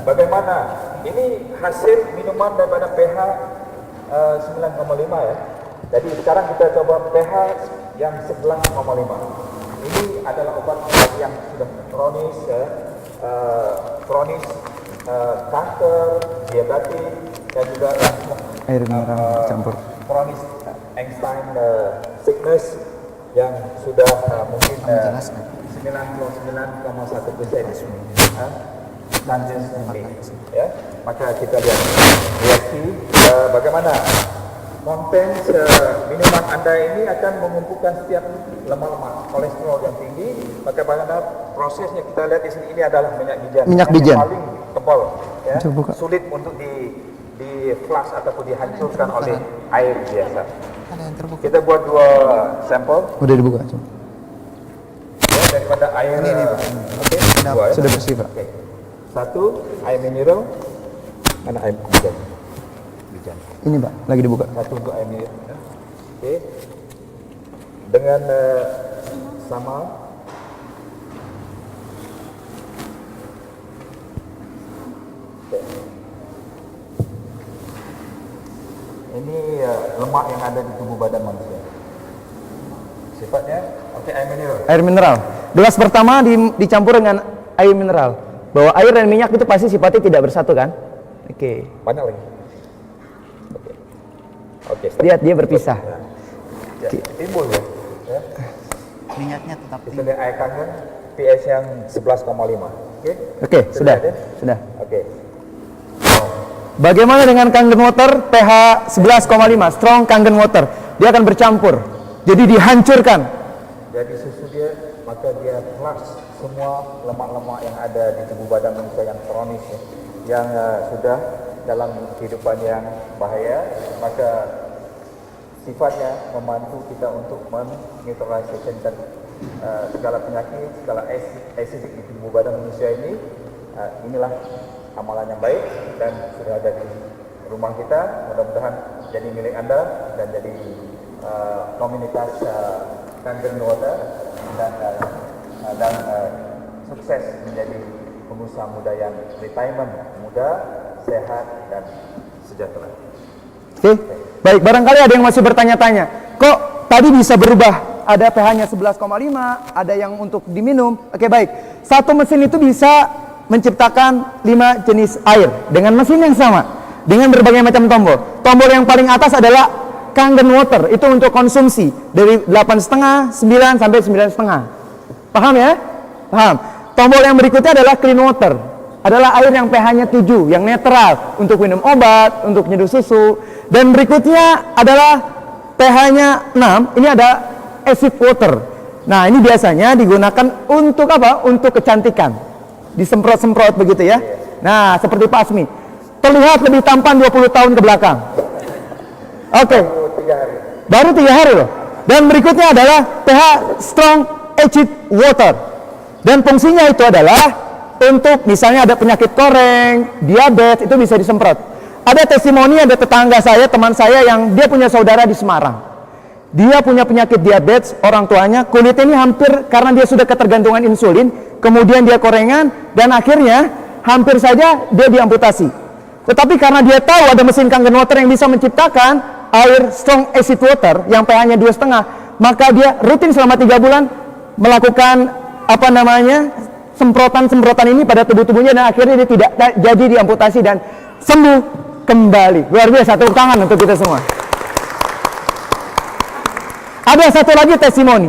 bagaimana ini hasil minuman daripada pH 9,5 ya. Jadi sekarang kita coba pH yang 11,5. Ini adalah obat yang sudah kronis ya, kronis kanker, diabetes dan juga Air mineral campur. kronis Einstein sickness yang sudah mungkin 99,1% ya. Maka kita lihat reaksi bagaimana konten minuman Anda ini akan mengumpulkan setiap lemak-lemak kolesterol yang tinggi. Maka bagaimana prosesnya kita lihat di sini, ini adalah minyak bijan. Minyak bijan. Yang paling tebal ya. Coba buka. Sulit untuk di flush ataupun dihancurkan oleh air biasa. Kita buat 2 sampel Udah dibuka, coba. ya, daripada air oke, dua, ya. Sudah bersih, Pak. Oke. Satu air mineral, mana air bijan? Ini, Pak, lagi dibuka. Satu untuk air mineral. Ya. Oke. Dengan sama oke. Ini lemak yang ada di tubuh badan manusia. Sifatnya oke, air mineral. Air mineral. Gelas pertama dicampur dengan air mineral. Bahwa air dan minyak itu pasti sifatnya tidak bersatu kan? Oke. Banyak lagi. Oke. Oke. stop. Lihat dia berpisah. Ya, timbul ya. Ya. Minyaknya tetap Kita lihat air kangen pH yang 11,5. Oke. Oke, sudah. lihat, ya. Sudah. Oke. Bagaimana dengan Kangen Water pH 11,5 strong Kangen Water? Dia akan bercampur. Jadi dihancurkan. Jadi susu dia, maka dia flush semua lemak-lemak yang ada di tubuh badan manusia yang kronis ya, yang sudah dalam kehidupan yang bahaya, maka sifatnya membantu kita untuk menetralisasikan segala penyakit, segala acidic di tubuh badan manusia ini. Inilah amalan yang baik dan sudah ada di rumah kita. Mudah-mudahan jadi milik Anda dan jadi komunitas Kangen Water dan sukses menjadi pengusaha muda yang retirement muda, sehat dan sejahtera. Oke. Baik, barangkali ada yang masih bertanya-tanya. Kok tadi bisa berubah? Ada pH-nya 11,5, ada yang untuk diminum. Oke, baik. Satu mesin itu bisa menciptakan 5 jenis air dengan mesin yang sama, dengan berbagai macam tombol. Tombol yang paling atas adalah Kangen Water, itu untuk konsumsi dari 8,5, 9 sampai 9,5. Paham ya? Paham. Tombol yang berikutnya adalah Clean Water, adalah air yang pH-nya 7, yang netral untuk minum obat, untuk nyeduh susu. Dan berikutnya adalah pH-nya 6, ini ada Acid Water. Nah, ini biasanya digunakan untuk apa? Untuk kecantikan. Disemprot-semprot begitu ya. Nah, seperti Pak Asmi. Terlihat lebih tampan 20 tahun ke belakang. Oke. Baru 3 hari loh. Dan berikutnya adalah pH Strong Acid Water. Dan fungsinya itu adalah untuk misalnya ada penyakit koreng, diabetes, itu bisa disemprot. Ada testimoni, ada tetangga saya, teman saya yang dia punya saudara di Semarang. Dia punya penyakit diabetes, orang tuanya kulitnya ini hampir, karena dia sudah ketergantungan insulin, kemudian dia korengan, dan akhirnya hampir saja dia diamputasi. Tetapi karena dia tahu ada mesin Kangen Water yang bisa menciptakan air Strong Acid Water yang pH-nya 2,5, maka dia rutin selama 3 bulan melakukan semprotan-semprotan ini pada tubuh-tubuhnya, dan akhirnya dia tidak jadi diamputasi dan sembuh kembali. Luar biasa, tepuk tangan untuk kita semua. Ada satu lagi testimoni.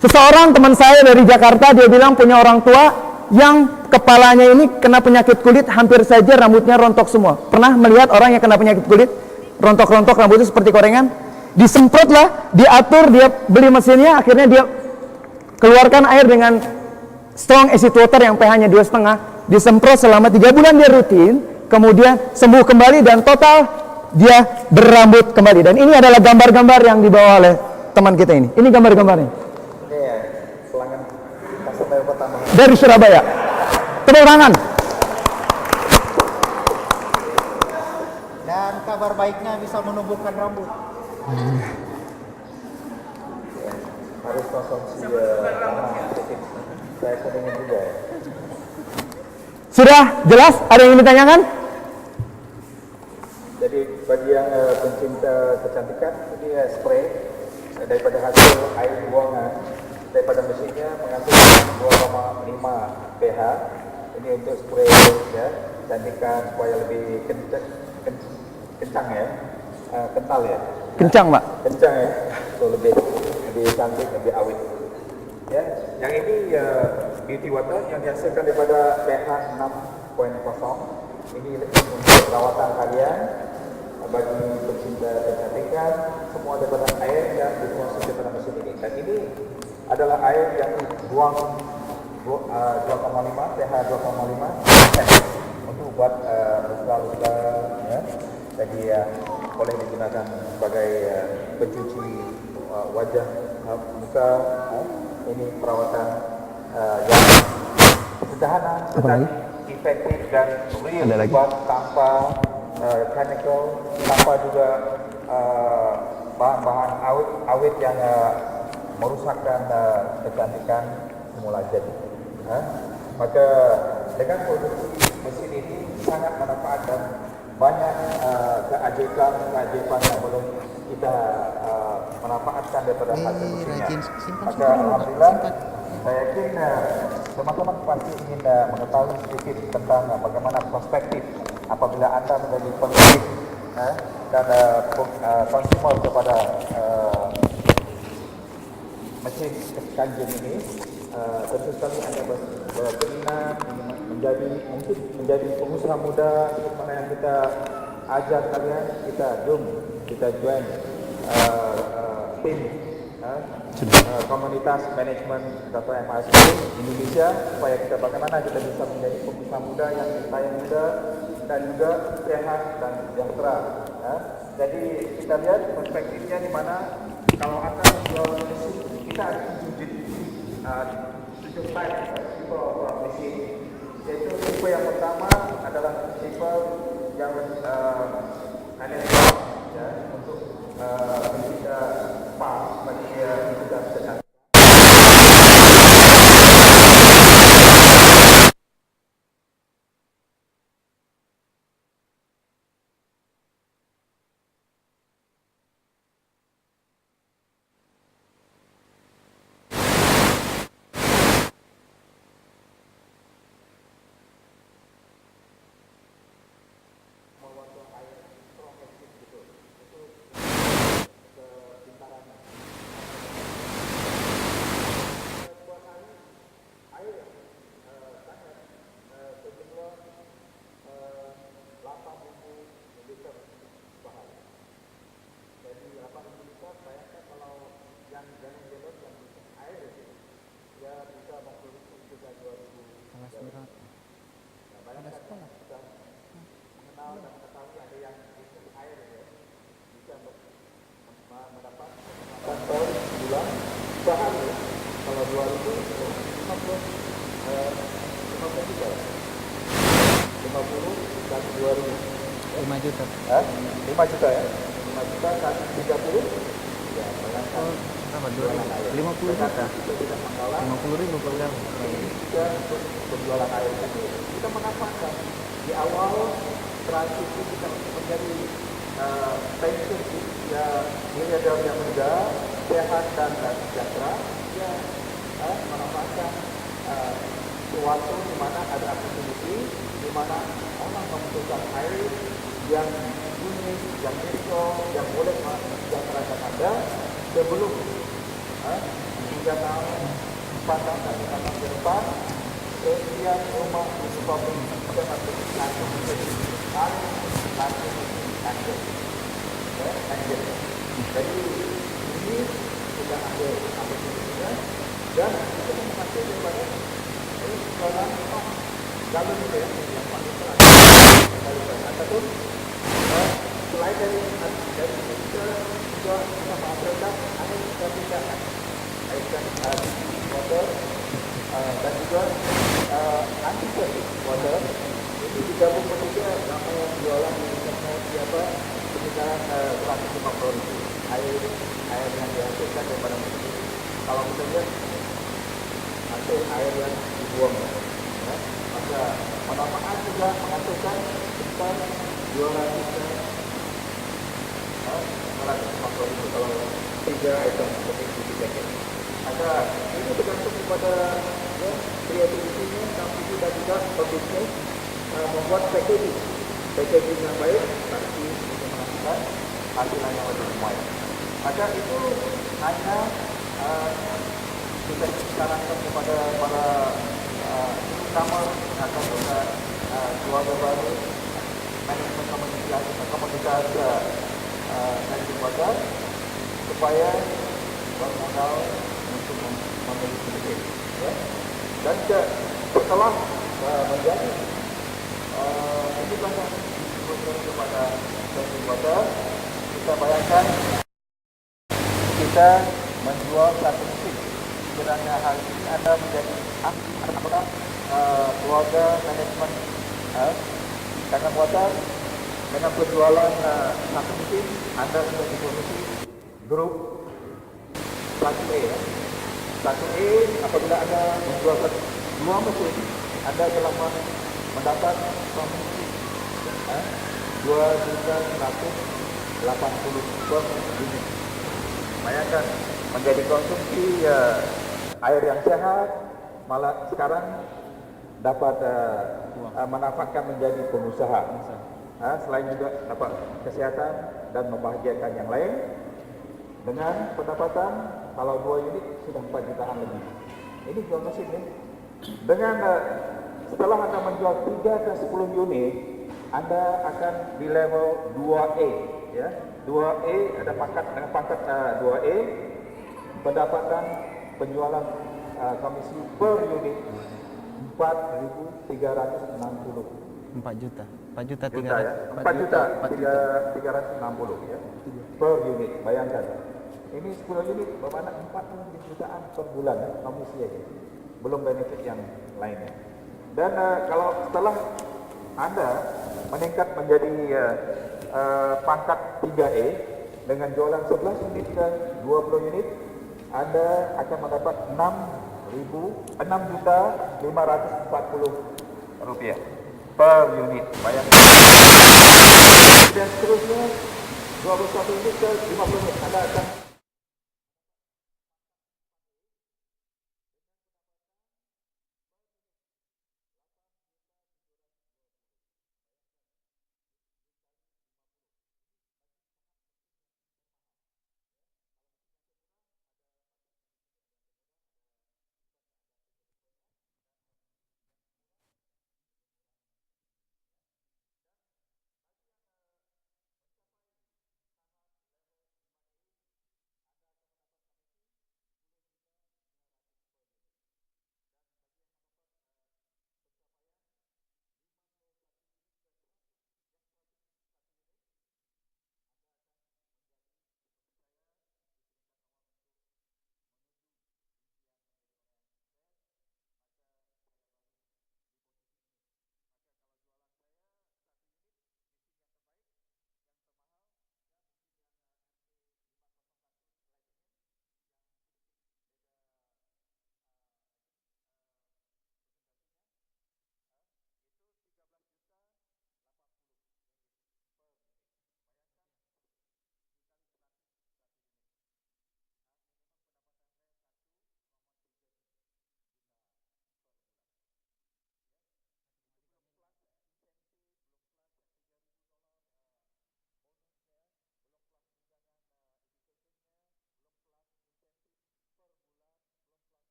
Seseorang teman saya dari Jakarta, dia bilang punya orang tua yang kepalanya ini kena penyakit kulit, hampir saja rambutnya rontok semua. Pernah melihat orang yang kena penyakit kulit? Rontok-rontok rambutnya seperti korengan? Disemprot lah, diatur, dia beli mesinnya, akhirnya dia keluarkan air dengan Strong Acid Water yang pH-nya 2,5, disemprot selama 3 bulan dia rutin, kemudian sembuh kembali dan total dia berambut kembali. Dan ini adalah gambar-gambar yang dibawa oleh teman kita ini. Ini gambar-gambarnya. Ini ya, pelanggan customer pertama. Dari Surabaya. Tepuk tangan. Dan kabar baiknya bisa menumbuhkan rambut. Harus konsumsi saya keringin juga ya. Sudah jelas? Ada yang ingin ditanyakan? Jadi bagi yang pencinta kecantikan, ini spray daripada hasil air buangan daripada mesinnya mengandung 2,5 pH. Ini untuk spray ya, kecantikan supaya lebih kencang ya, kental ya. Kencang, Pak. Kencang ya, so lebih cantik, lebih awet. Ya, yang ini beauty water yang dihasilkan daripada pH 6.0. Ini untuk perawatan kalian bagi pecinta kecantikan, semua daripada air yang dikonsumsi daripada mesin ini. Dan ini adalah air yang dibuang 2,5 pH 2,5 untuk buat luka-luka ya. Jadi boleh digunakan sebagai pencuci wajah, muka. Ini perawatan yang sederhana, tetapi efektif dan real, buat tanpa chemical, tanpa juga bahan-bahan awet yang merusakkan kecantikan semula jadi. Maka dengan produksi mesin ini sangat manfaatkan, banyak keajaiban yang boleh kita manfaatkan daripada hasil mesinnya. Maka alhamdulillah, saya yakin teman-teman pasti ingin mengetahui sedikit tentang bagaimana perspektif apabila Anda menjadi pemilik dan konsumer kepada mesin Kangen ini. Tentu sekali Anda berminat menjadi pengusaha muda, mana yang kita ajar kalian, kita join tim komunitas manajemen data MAS Indonesia, supaya kita bagaimana kita bisa menjadi pengusaha muda yang muda dan juga sehat dan sejahtera. Jadi kita lihat perspektifnya di mana kalau Anda menjual mesin, kita ada 7 tipe mesin. Yaitu tipe yang pertama adalah tipe yang analog ya, untuk kita spa bagi kita sedang. dia bisa memproduksi juga 2000. Kelas berapa? Nah, bayangkan sudah mengenal dan mengetahui ada yang bisnis air ya, bisa mendapat pendapatan per bulan sehari kalau 50 juta 50 dan 2000 5 juta. 5 juta ya 5 juta kali 30 ya bayangkan Berapa? 50 juta. kita tidak mengalah 50.000 per jam. juga untuk penjualan air itu kita mengamankan di awal transisi kita untuk menjadi pensiun ya miliarder yang muda sehat dan sejahtera ya memanfaatkan suatu di mana ada opportunity di mana orang membutuhkan air yang unik, yang miracle, yang boleh mensejahterakan Anda sebelum 3 tahun 4 tahun dan 5 tahun ke depan setiap rumah di Sukabumi sudah masuk langsung menjadi air jadi ini sudah ada opportunity-nya dan kita memakai daripada ini sekarang galon itu ya yang paling terakhir ataupun selain dari kita juga kita menghasilkan air pembicaraan air water dan juga antiseptic water ini digabung bertiga sama yang jualan di internet siapa sekitar 150.000 air yang dihasilkan daripada mesin kalau kita lihat hasil air yang dibuang ya. Maka manfaat juga menghasilkan sekitar 250.000 kalau 3 item seperti itu jaket. Maka ini tergantung kepada ya, kreativitinya tapi dan juga pebisnis membuat packaging yang baik nanti bisa menghasilkan hasilnya yang lebih lumayan. Maka itu hanya kita sarankan kepada para newcomer ataupun keluarga baru manajemen komunitas energi water supaya bermodal untuk memiliki sedikit ya. Dan setelah menjadi independen kepada energi water kita bayangkan kita menjual satu mesin kiranya hari ini Anda menjadi anggota keluarga manajemen Tangan Water dengan penjualan satu mesin Anda sudah diproduksi grup 1A ya. 1A apabila Anda menjual 2 mesin Anda telah mendapat komisi 2.180 per unit. Bayangkan menjadi konsumsi air yang sehat malah sekarang dapat menafatkan menjadi pengusaha selain juga dapat kesehatan dan membahagiakan yang lain dengan pendapatan kalau 2 unit sudah 4 jutaan lebih ini jual mesin ya. Dengan setelah Anda menjual 3 ke 10 unit Anda akan di level 2A ya. 2A ada pangkat dengan pangkat 2A pendapatan penjualan komisi per unit 4.360 4 juta. 4 juta 4 juta 360 ya per unit. Bayangkan ini 10 unit bermakna 40 jutaan per bulan ya, komisi aja belum benefit yang lainnya. Dan kalau setelah Anda meningkat menjadi pangkat 3A dengan jualan 11 unit ke 20 unit Anda akan mendapat 6.540 rupiah per unit. Bayangkan. Dan seterusnya 21 unit ke 50 unit Anda akan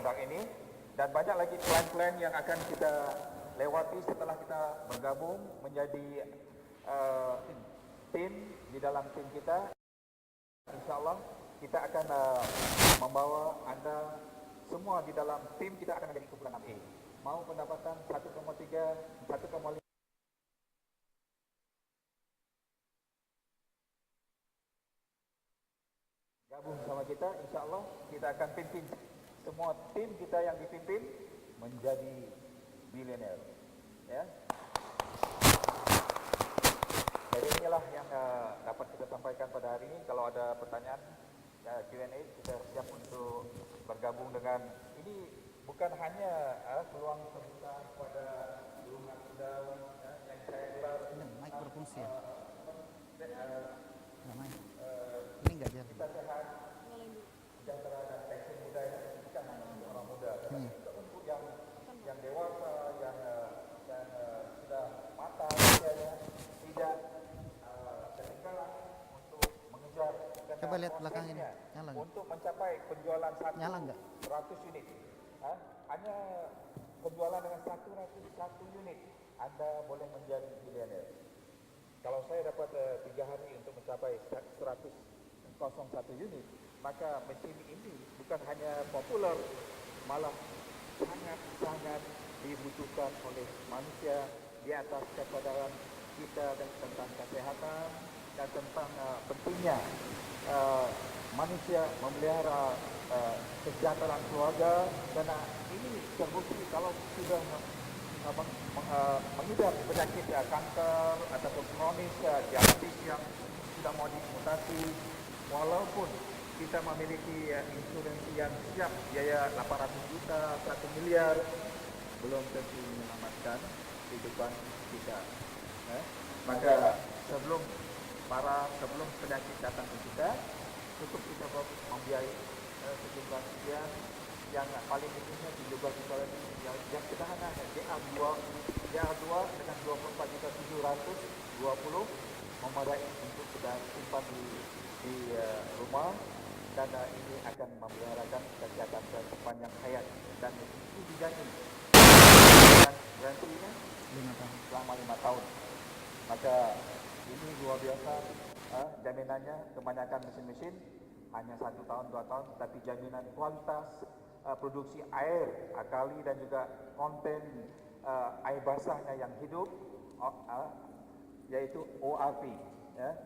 produk ini, dan banyak lagi plan-plan yang akan kita lewati setelah kita bergabung menjadi tim. Di dalam tim kita, insyaallah kita akan membawa Anda semua di dalam tim kita akan menjadi kumpulan 6A. Mau pendapatan 1,3, 1,5 gabung sama kita, insyaallah kita akan pimpin semua tim kita yang dipimpin menjadi bilioner. Ya. Jadi inilah yang dapat kita sampaikan pada hari ini. Kalau ada pertanyaan Q&A, kita siap untuk bergabung dengan ini. Bukan hanya peluang terbuka kepada golongan muda yang saya gelar. Mic berfungsi ya? Ini enggak jalan. Kita sehat, sejahtera dan pensiun muda ini bukan hanya untuk orang muda, tapi juga untuk yang dewasa, yang sudah matang usianya, tidak ketinggalan untuk mengejar Coba lihat belakang ini, nyala nggak? untuk mencapai penjualan Nyala nggak? 100 unit. Hanya penjualan dengan 101 unit Anda boleh menjadi bilioner. Kalau saya dapat 3 hari untuk mencapai 101 unit, maka mesin ini bukan hanya populer, malah sangat-sangat dibutuhkan oleh manusia di atas kesadaran kita dan tentang kesehatan dan tentang pentingnya manusia memelihara kesejahteraan keluarga. Karena ini terbukti kalau sudah mengidap penyakit kanker ataupun kronis diabetes yang sudah mau dimutasi, walaupun kita memiliki insuransi yang siap biaya 800 juta, 1 miliar, belum tentu menyelamatkan kehidupan kita. Maka sebelum penyakit datang ke kita, cukup kita membiayai sejumlah sekian. Yang paling intinya di luar kita ini yang sederhana, DA2 dengan 24.720 memadai untuk kita simpan di rumah, dan ini akan memeliharakan kesehatan sepanjang hayat, dan itu dijanji dan garansinya 5 tahun. selama 5 tahun. Maka ini luar biasa jaminannya. Kebanyakan mesin-mesin hanya 1 tahun 2 tahun, tapi jaminan kualitas produksi air alkali dan juga konten air basahnya yang hidup, yaitu ORP. Ya.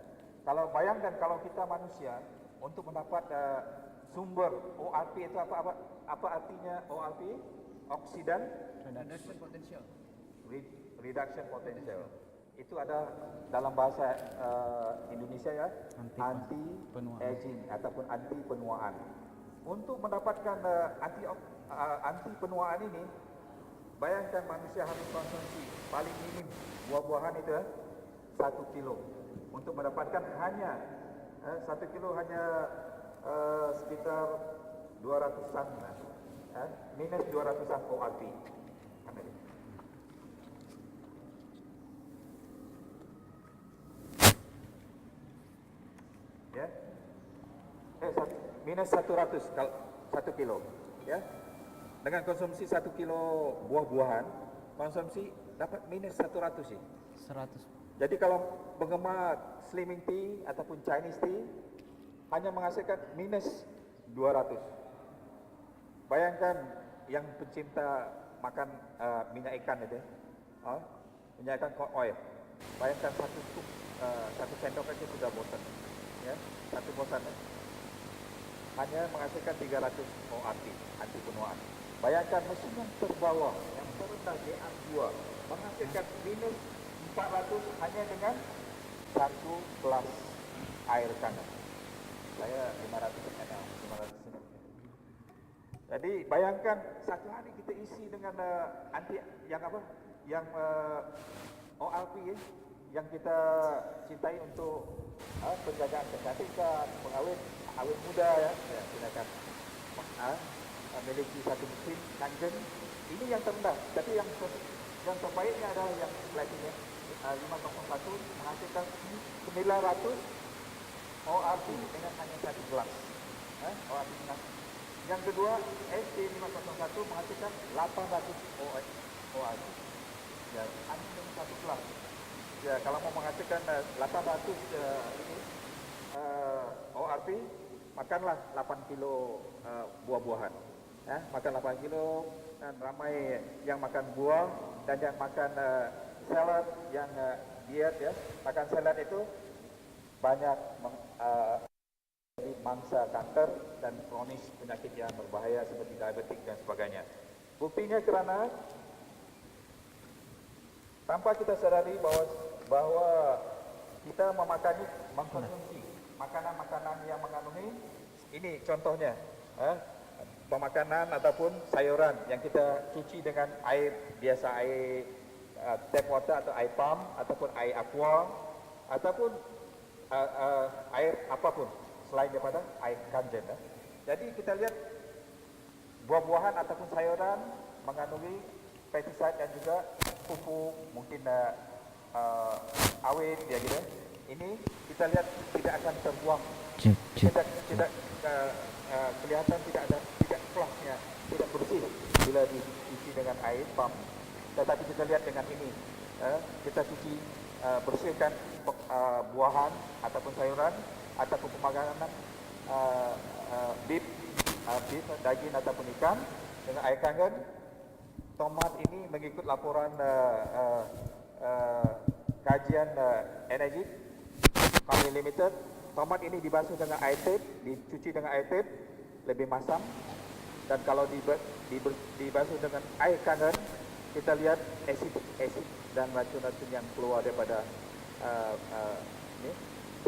Kalau bayangkan kalau kita manusia untuk mendapat sumber ORP itu apa artinya ORP? Oksidan reduction potential. Itu ada dalam bahasa Indonesia ya, anti aging ataupun anti penuaan. Untuk mendapatkan anti penuaan ini, bayangkan manusia harus konsumsi paling minim buah-buahan itu 1 kilo. Untuk mendapatkan hanya 1 kilo hanya sekitar 200-an, minus 200-an ORP. Ya, minus 100 kalau 1 kilo, ya. Dengan konsumsi 1 kilo buah-buahan, konsumsi dapat minus 100 sih. 100. Jadi kalau penggemar slimming tea ataupun Chinese tea hanya menghasilkan minus 200. Bayangkan yang pencinta makan minyak ikan itu, minyak ikan cod oil. Bayangkan satu sendok aja sudah bosan, ya, satu bosan. Hanya menghasilkan 300 ORP, anti penuaan. Bayangkan mesin yang terbawah, yang terendah DA2 menghasilkan minus 400 hanya dengan 1 gelas air hangat. Saya 500 ml, 500 ml. Jadi bayangkan satu hari kita isi dengan anti yang apa? Yang ORP ya, yang kita cintai untuk penjagaan kecantikan, awet muda ya, silakan memiliki satu mesin Kangen. Ini yang terendah, tapi yang terbaiknya adalah yang platinum 501 menghasilkan 900 ORP dengan hanya 1 gelas. ORP dengan Yang kedua, ST501 menghasilkan 800 ORT. Ya, hanya dengan satu kelas. Ya, kalau mau menghasilkan 800 ORT, makanlah 8 kilo buah-buahan. Ya, makan 8 kilo, dan ramai yang makan buah dan yang makan salad, yang diet ya. Makan salad itu banyak mangsa kanker dan kronis penyakit yang berbahaya seperti diabetik dan sebagainya. Buktinya karena tanpa kita sadari bahwa kita mengkonsumsi makanan-makanan yang mengandungi ini contohnya pemakanan ataupun sayuran yang kita cuci dengan air biasa, air tap water atau air pump ataupun air aqua ataupun air apapun selain daripada air kangen. Jadi kita lihat buah-buahan ataupun sayuran mengandungi pestisida dan juga pupuk, mungkin awet ya gitu. Ini kita lihat tidak akan terbuang, tidak kelihatan tidak flushnya, tidak bersih bila dicuci dengan air pump. Tetapi kita lihat dengan ini, kita cuci bersihkan buahan ataupun sayuran ataupun pemakanan beef, daging ataupun ikan dengan air kangen. Tomat ini mengikut laporan kajian energi Company Limited, tomat ini dibasuh dengan air tape, dicuci dengan air tape lebih masam, dan kalau dibasuh dengan air kangen kita lihat asid dan racun-racun yang keluar daripada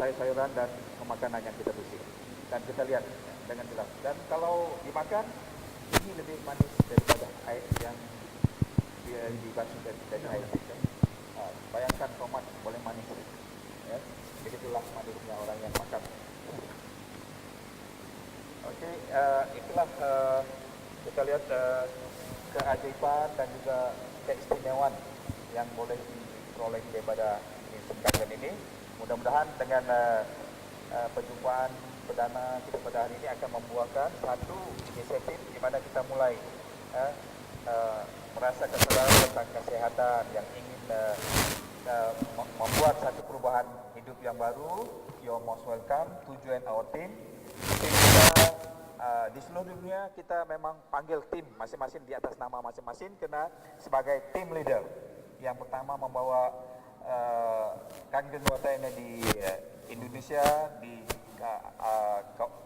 sayur-sayuran dan makanan yang kita bersihkan, dan kita lihat dengan jelas. Dan kalau dimakan ini lebih manis daripada air yang dibasuh dari air. Bayangkan tomat boleh manis, ya. Begitulah manisnya orang yang makan. Oke, itulah kita lihat keajaiban dan juga keistimewaan yang boleh diperoleh daripada insum kangen ini. Mudah-mudahan dengan perjumpaan perdana kita pada hari ini akan membuahkan satu inisiatif di mana kita mulai merasa kesadaran tentang kesehatan yang ingin membuat satu perubahan hidup yang baru. You're most welcome to join our team. Kita di seluruh dunia kita memang panggil tim masing-masing di atas nama masing-masing kena sebagai team leader. Yang pertama membawa Kangen Water ini di Indonesia, di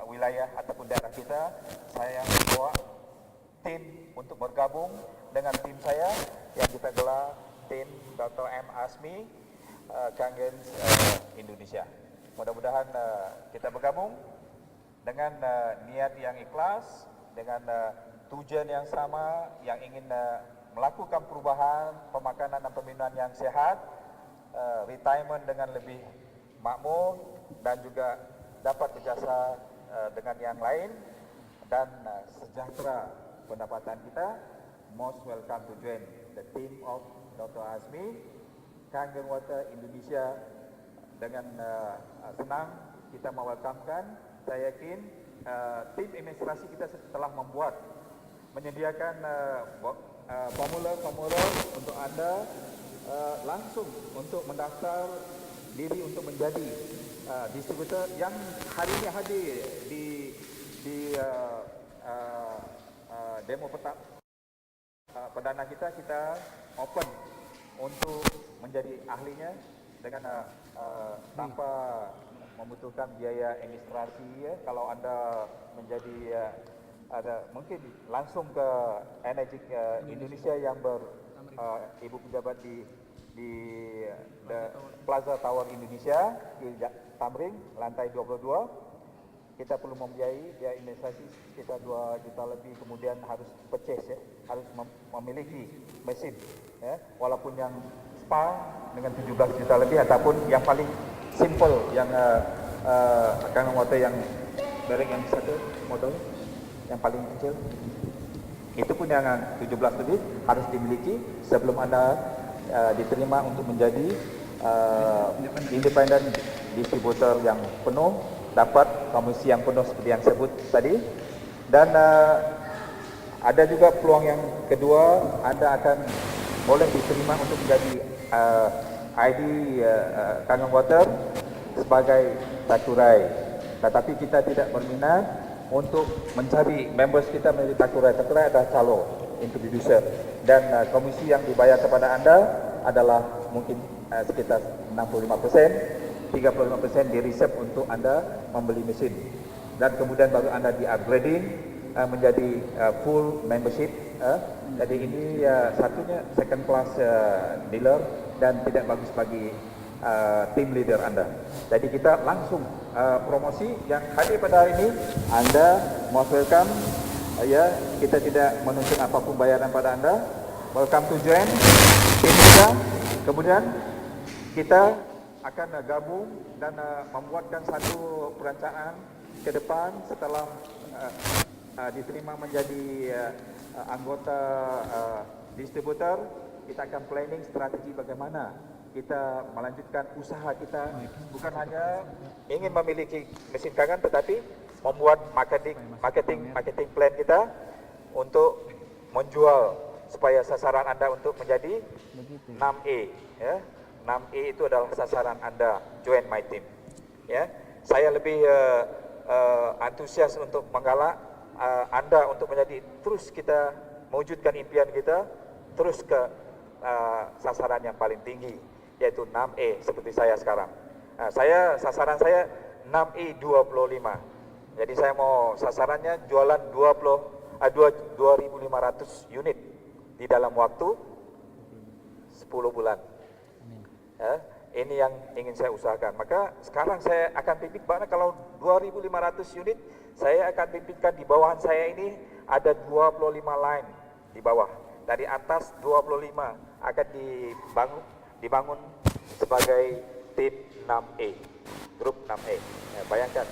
wilayah ataupun daerah kita. Saya membawa tim untuk bergabung dengan tim saya yang kita gelar tim Dr. M. Asmi Kangen Indonesia. Mudah-mudahan kita bergabung dengan niat yang ikhlas, dengan tujuan yang sama, yang ingin melakukan perubahan pemakanan dan peminuman yang sehat, retirement dengan lebih makmur, dan juga dapat berjasa dengan yang lain, dan sejahtera pendapatan kita. Most welcome to join the team of Dr. Asmi Kangen Water Indonesia. Dengan senang kita mewelcomekan. Saya yakin tim administrasi kita telah menyediakan formula untuk Anda langsung untuk mendaftar diri untuk menjadi distributor yang hari ini hadir di demo perdana kita open untuk menjadi ahlinya dengan tanpa membutuhkan biaya administrasi. Kalau Anda menjadi ada mungkin langsung ke Energi Indonesia yang ibu pejabat di Plaza Tower Indonesia di Tamrin lantai 22. Kita perlu membiayai biaya administrasi sekitar 2 juta lebih, kemudian harus purchase ya, harus memiliki mesin ya, walaupun yang spa dengan 17 juta lebih ataupun yang paling simple yang Kangen Water yang merek yang satu model yang paling kecil itu pun yang 17 lebih harus dimiliki sebelum Anda diterima untuk menjadi independent distributor yang penuh, dapat komisi yang penuh seperti yang sebut tadi. Dan ada juga peluang yang kedua, Anda akan boleh diterima untuk menjadi ID Kangen Water sebagai Takurai. Tetapi kita tidak berminat untuk mencari members kita menjadi Takurai. Takurai adalah calo introducer, dan komisi yang dibayar kepada Anda adalah mungkin sekitar 65%, 35% di-reserve untuk Anda membeli mesin. Dan kemudian baru Anda di-upgrading menjadi full membership. Jadi ini satunya second class dealer dan tidak bagus bagi team leader Anda. Jadi kita langsung promosi yang hadir pada hari ini. Anda most welcome. Ya, kita tidak menuntut apapun bayaran pada Anda. Welcome to join tim kita. Kemudian kita akan gabung dan membuatkan satu perencanaan ke depan setelah diterima menjadi anggota distributor. Kita akan planning strategi bagaimana kita melanjutkan usaha kita, bukan hanya ingin memiliki mesin kangen, tetapi membuat marketing plan kita untuk menjual supaya sasaran Anda untuk menjadi 6E, ya. 6E itu adalah sasaran Anda join my team, ya. Saya lebih antusias untuk menggalak Anda untuk menjadi terus kita mewujudkan impian kita terus ke sasaran yang paling tinggi, yaitu 6E seperti saya sekarang. Sasaran saya 6E 25. Jadi saya mau sasarannya jualan 2.500 unit di dalam waktu 10 bulan. Ya, ini yang ingin saya usahakan. Maka sekarang saya akan pimpin, karena kalau 2.500 unit, saya akan pimpinkan di bawahan saya ini ada 25 line di bawah. Dari atas 25 akan dibangun sebagai tim 6E, grup 6E. Ya, bayangkan,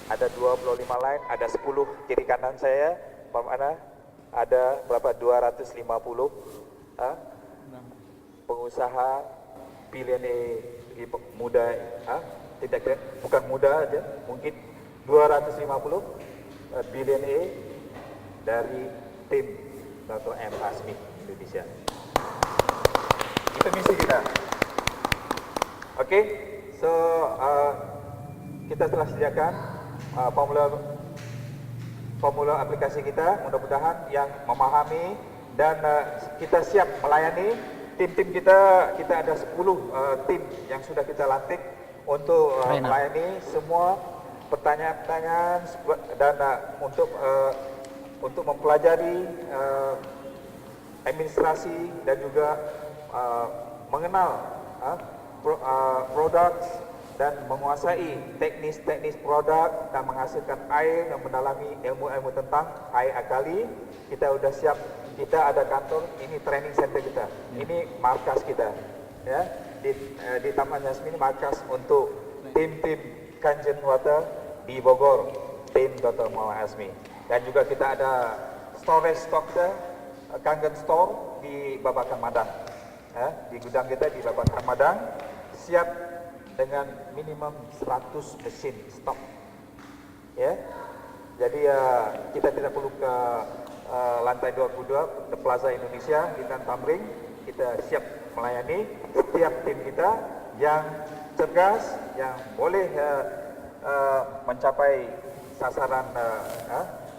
ada 25 line, ada 10 kiri kanan saya, mana ada berapa, 250 pengusaha billionaire muda, bukan muda aja, mungkin 250 billionaire dari tim Dr. M. Azmi Indonesia. Itu misi kita. Oke, so kita telah sediakan formula aplikasi kita, mudah-mudahan yang memahami, dan kita siap melayani tim-tim kita. Kita ada 10 tim yang sudah kita lantik untuk melayani semua pertanyaan-pertanyaan dan untuk mempelajari administrasi dan juga mengenal produk dan menguasai teknis produk dan menghasilkan air dan mendalami ilmu-ilmu tentang air akali. Kita sudah siap, kita ada kantor, ini training center kita, ini markas kita, ya, di Taman Yasmin, markas untuk tim-tim Kangen Water di Bogor, tim Dr. Muhammad Azmi. Dan juga kita ada storage stocknya, Kangen Store di Babakan Madang, ya, di gudang kita di Babakan Madang, siap dengan minimum 100 mesin stok, ya. Jadi kita tidak perlu ke lantai 22 The Plaza Indonesia di Tan Tamrin. Kita siap melayani setiap tim kita yang cerdas, yang boleh mencapai sasaran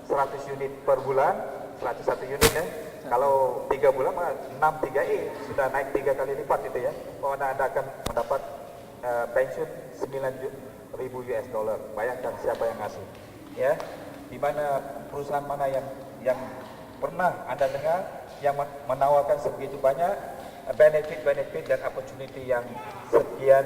100 unit per bulan, 101 unit, ya. Kalau 3 bulan 63E sudah naik 3 kali lipat itu, ya. Karena Anda akan mendapat pensiun 9.000 US dollar. Bayangkan siapa yang ngasih, ya. Di mana perusahaan mana yang pernah Anda dengar yang menawarkan sebegitu banyak benefit dan opportunity yang sekian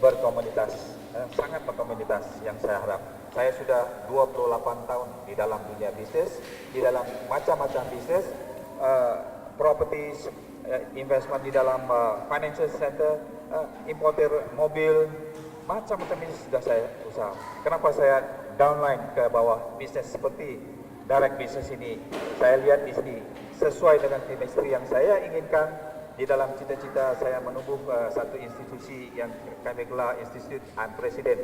berkomunitas, sangat berkomunitas yang saya harap. Saya sudah 28 tahun di dalam dunia bisnis, di dalam macam-macam bisnis, properties, investment di dalam financial center, importer mobil, macam-macam bisnis sudah saya usaha. Kenapa saya downline ke bawah bisnis seperti direct business ini? Saya lihat di sini sesuai dengan chemistry yang saya inginkan di dalam cita-cita saya menumbuh satu institusi yang kami gelar Institute I'm President.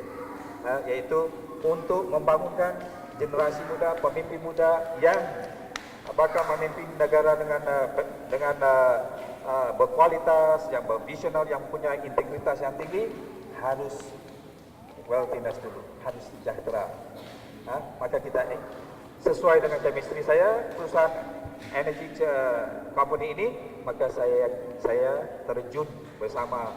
yaitu untuk membangunkan generasi muda, pemimpin muda yang bakal memimpin negara dengan berkualitas, yang bervisional, yang punya integritas yang tinggi, harus wealthiness dulu, harus sejahtera. Maka kita sesuai dengan chemistry saya, perusahaan energy company ini, maka saya terjun bersama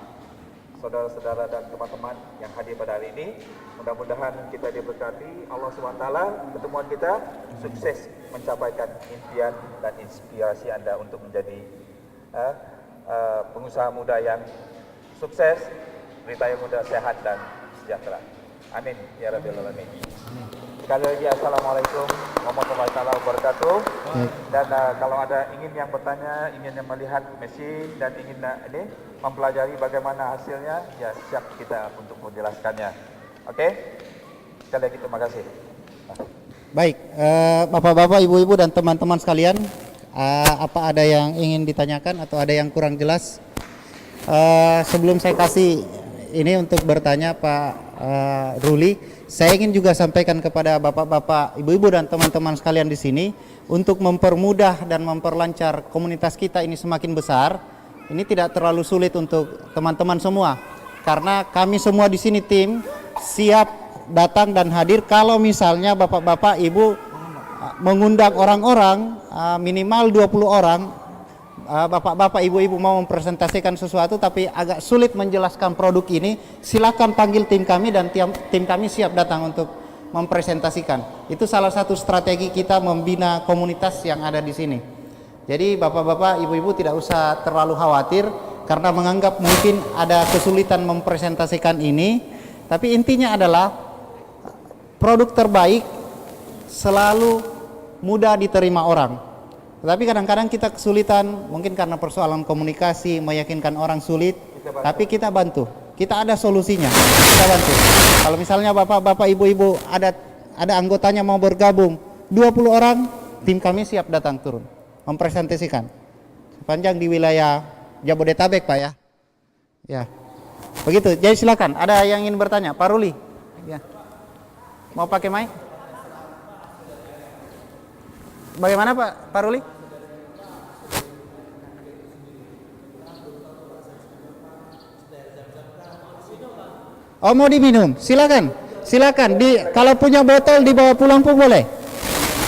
saudara-saudara dan teman-teman yang hadir pada hari ini. Mudah-mudahan kita diberkati Allah SWT, pertemuan kita sukses mencapaikan impian dan inspirasi Anda untuk menjadi pengusaha muda yang sukses, retire muda, sehat dan sejahtera. Amin ya Rabbil Alamin. Sekali lagi Assalamualaikum warahmatullahi wabarakatuh. Dan kalau ada yang bertanya, ingin melihat mesin dan ingin mempelajari bagaimana hasilnya, ya siap kita untuk menjelaskannya. Oke? Sekali lagi terima kasih. Baik, Bapak-bapak, Ibu-ibu dan teman-teman sekalian, apa ada yang ingin ditanyakan atau ada yang kurang jelas? Sebelum saya kasih ini untuk bertanya Pak Ruli, saya ingin juga sampaikan kepada Bapak-bapak, Ibu-ibu dan teman-teman sekalian di sini untuk mempermudah dan memperlancar komunitas kita ini semakin besar. Ini tidak terlalu sulit untuk teman-teman semua, karena kami semua di sini tim siap datang dan hadir kalau misalnya Bapak-bapak, Ibu mengundang orang-orang minimal 20 orang. Bapak-bapak, Ibu-ibu mau mempresentasikan sesuatu tapi agak sulit menjelaskan produk ini, silakan panggil tim kami dan tim kami siap datang untuk mempresentasikan. Itu salah satu strategi kita membina komunitas yang ada di sini. Jadi Bapak-bapak, Ibu-ibu tidak usah terlalu khawatir karena menganggap mungkin ada kesulitan mempresentasikan ini, tapi intinya adalah produk terbaik selalu mudah diterima orang. Tapi kadang-kadang kita kesulitan, mungkin karena persoalan komunikasi, meyakinkan orang sulit, tapi kita bantu. Kita ada solusinya, kita bantu. Kalau misalnya Bapak-bapak, Ibu-ibu ada anggotanya mau bergabung, 20 orang, tim kami siap datang turun, mempresentasikan. Sepanjang di wilayah Jabodetabek Pak ya. Ya, begitu. Jadi silakan, ada yang ingin bertanya, Pak Ruli? Ya. Mau pakai mic? Bagaimana Pak Ruli? Oh, mau diminum? Silakan. Silakan. Kalau punya botol dibawa pulang pun boleh.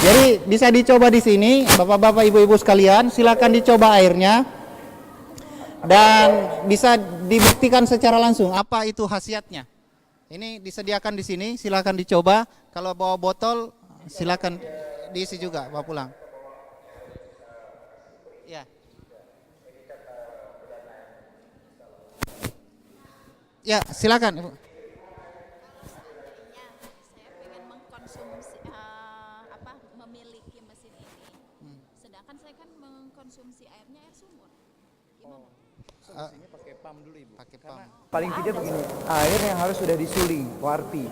Jadi bisa dicoba di sini, Bapak-bapak, Ibu-ibu sekalian, silakan dicoba airnya. Dan bisa dibuktikan secara langsung apa itu khasiatnya. Ini disediakan di sini, silakan dicoba. Kalau bawa botol, silakan diisi juga bawa pulang. Ya. Ya, silakan Ibu. Saya pengen mengkonsumsi memiliki mesin ini. Sedangkan saya kan mengkonsumsi airnya air sumur. Gimana? Solusinya pakai pump dulu Ibu. Pakai pump. Paling tidak begini, air yang harus sudah disuling, warpi.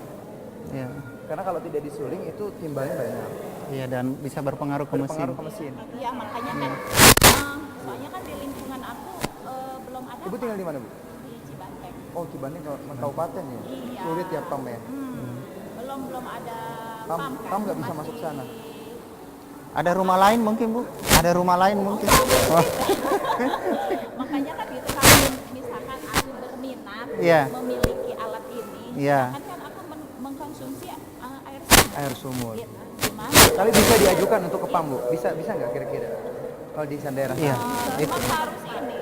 Ya. Karena kalau tidak disuling itu timbalnya banyak. Iya, dan bisa berpengaruh ke mesin. Berpengaruh ke mesin. Iya, makanya kan soalnya kan di lingkungan aku belum ada. Ibu tinggal di mana Bu? Di Cibanteng. Oh, Cibanteng kabupaten ya. Iya. Sulit ya pump ya. Belum ada Pump kan? nggak bisa Masih- masuk sana. Ada rumah lain mungkin Bu? Ada rumah lain mungkin. Oh. Makanya kan gitu kalau misalkan aku berminat Iya. memiliki alat ini, Iya. kan aku mengkonsumsi air sumur. Air sumur. Gitu. Gimana? Tapi bisa diajukan untuk ke pump Bu? Bisa nggak kira-kira? Kalau di daerah Iya. sana. Itu. Memang harus ini.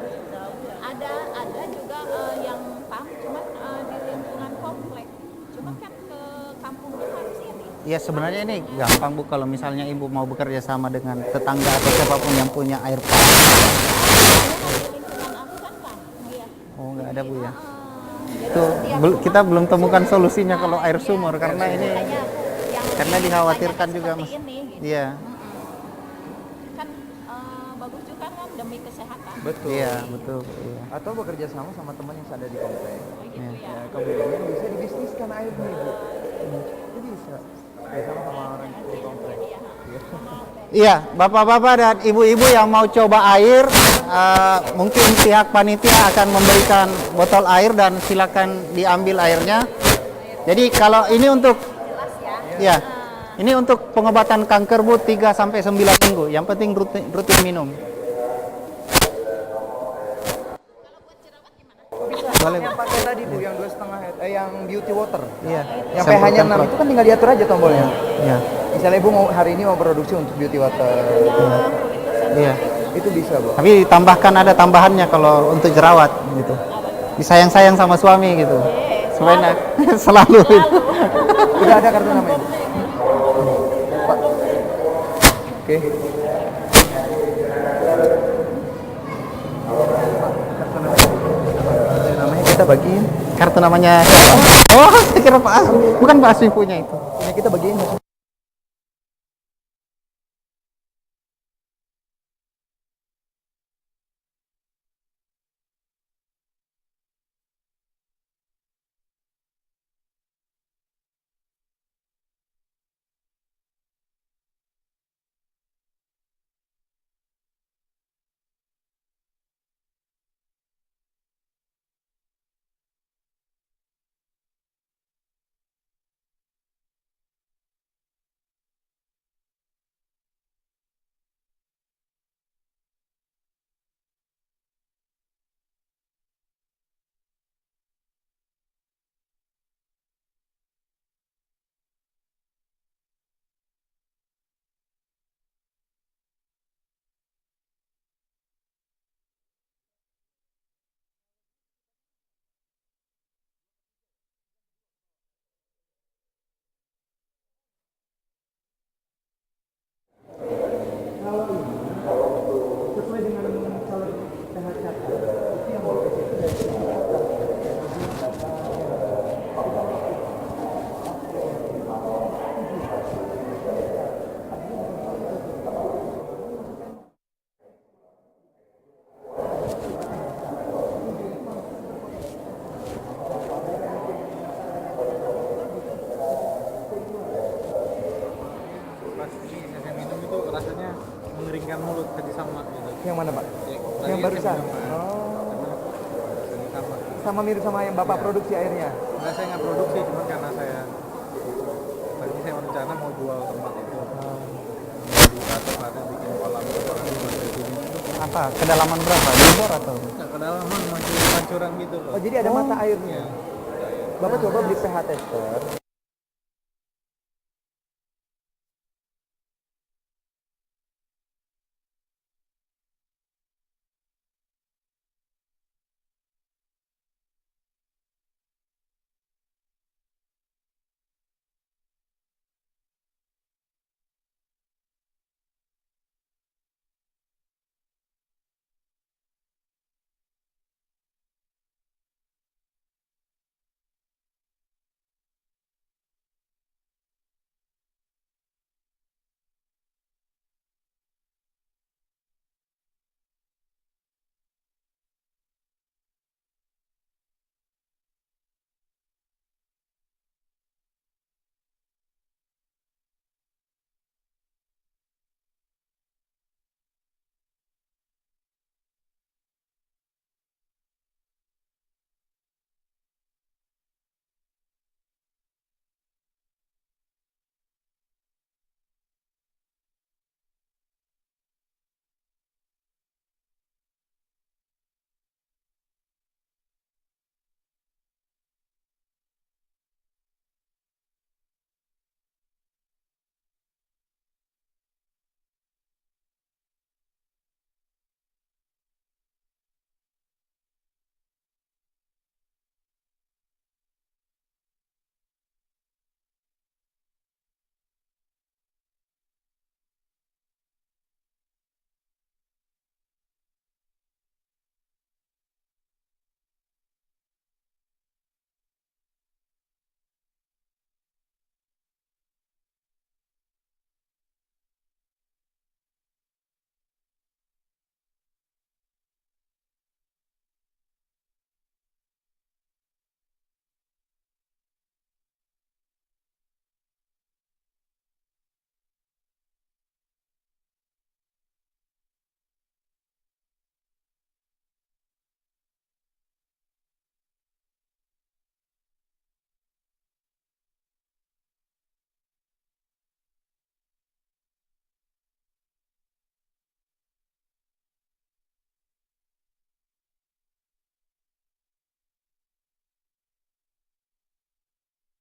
Ada juga yang pump, cuman di lingkungan komplek. Cuma kan ke kampungnya harus ini. Ya sebenarnya ini gampang Bu, kalau misalnya Ibu mau bekerja sama dengan tetangga atau siapapun yang punya air pump. Di lingkungan aku kan kan, iya. Oh, nggak ada Bu ya. Jadi Itu setiap kita rumah belum temukan punya. solusinya kalau air Iya. sumur karena ini Makanya aku yang karena dikhawatirkan tanyakan juga seperti Mas. ini, gitu. Iya. Kan bagus juga kan demi kesehatan. Betul. Iya, betul. Iya. Atau bekerja sama teman yang ada di komplek. Gitu ya. Kemudian bisa dibisniskan airnya Ibu. Itu bisa. Bekerja sama orang di komplek. Iya, Bapak-bapak dan Ibu-ibu yang mau coba air, mungkin pihak panitia akan memberikan botol air dan silakan diambil airnya. Jadi kalau ini untuk Jelas ya, ya. ini untuk pengobatan kanker Bu 3 sampai 9 minggu. Yang penting rutin minum. Kalau buat jerawat gimana? Boleh. Yang pakai tadi Bu, yang 2,5 yang beauty water. Iya. Yang pH-nya 6 itu kan tinggal diatur aja tombolnya. Iya. Misalnya Ibu mau hari ini mau produksi untuk beauty water. Iya. Itu bisa, Bu. Tapi tambahkan ada tambahannya kalau untuk jerawat gitu. Disayang-sayang sama suami gitu. Supaya selalu. Udah ada kartu nama Ibu. Pak. Oke. Namanya kita bagiin. Kartu namanya siapa? Oh, saya kira Pak Asmi. Bukan Pak Asmi punya itu. Ini kita bagiin. Pas ini saya minum itu rasanya mengeringkan mulut jadi sama gitu. Yang mana, Pak? Ya, Yang tadi barusan. saya minum, Pak. Oh. Rasanya sama. Sama mirip sama yang Bapak produksi airnya. Nah, saya nggak produksi, cuma karena saya tadi saya rencana mau jual tempat itu. Di atas ada bikin kolam kolam di lantai sini. Apa? Kedalaman berapa? Di bor atau? Nah, kedalaman masih pancuran gitu loh. Oh, jadi ada mata airnya. Iya. Bapak coba beli pH tester.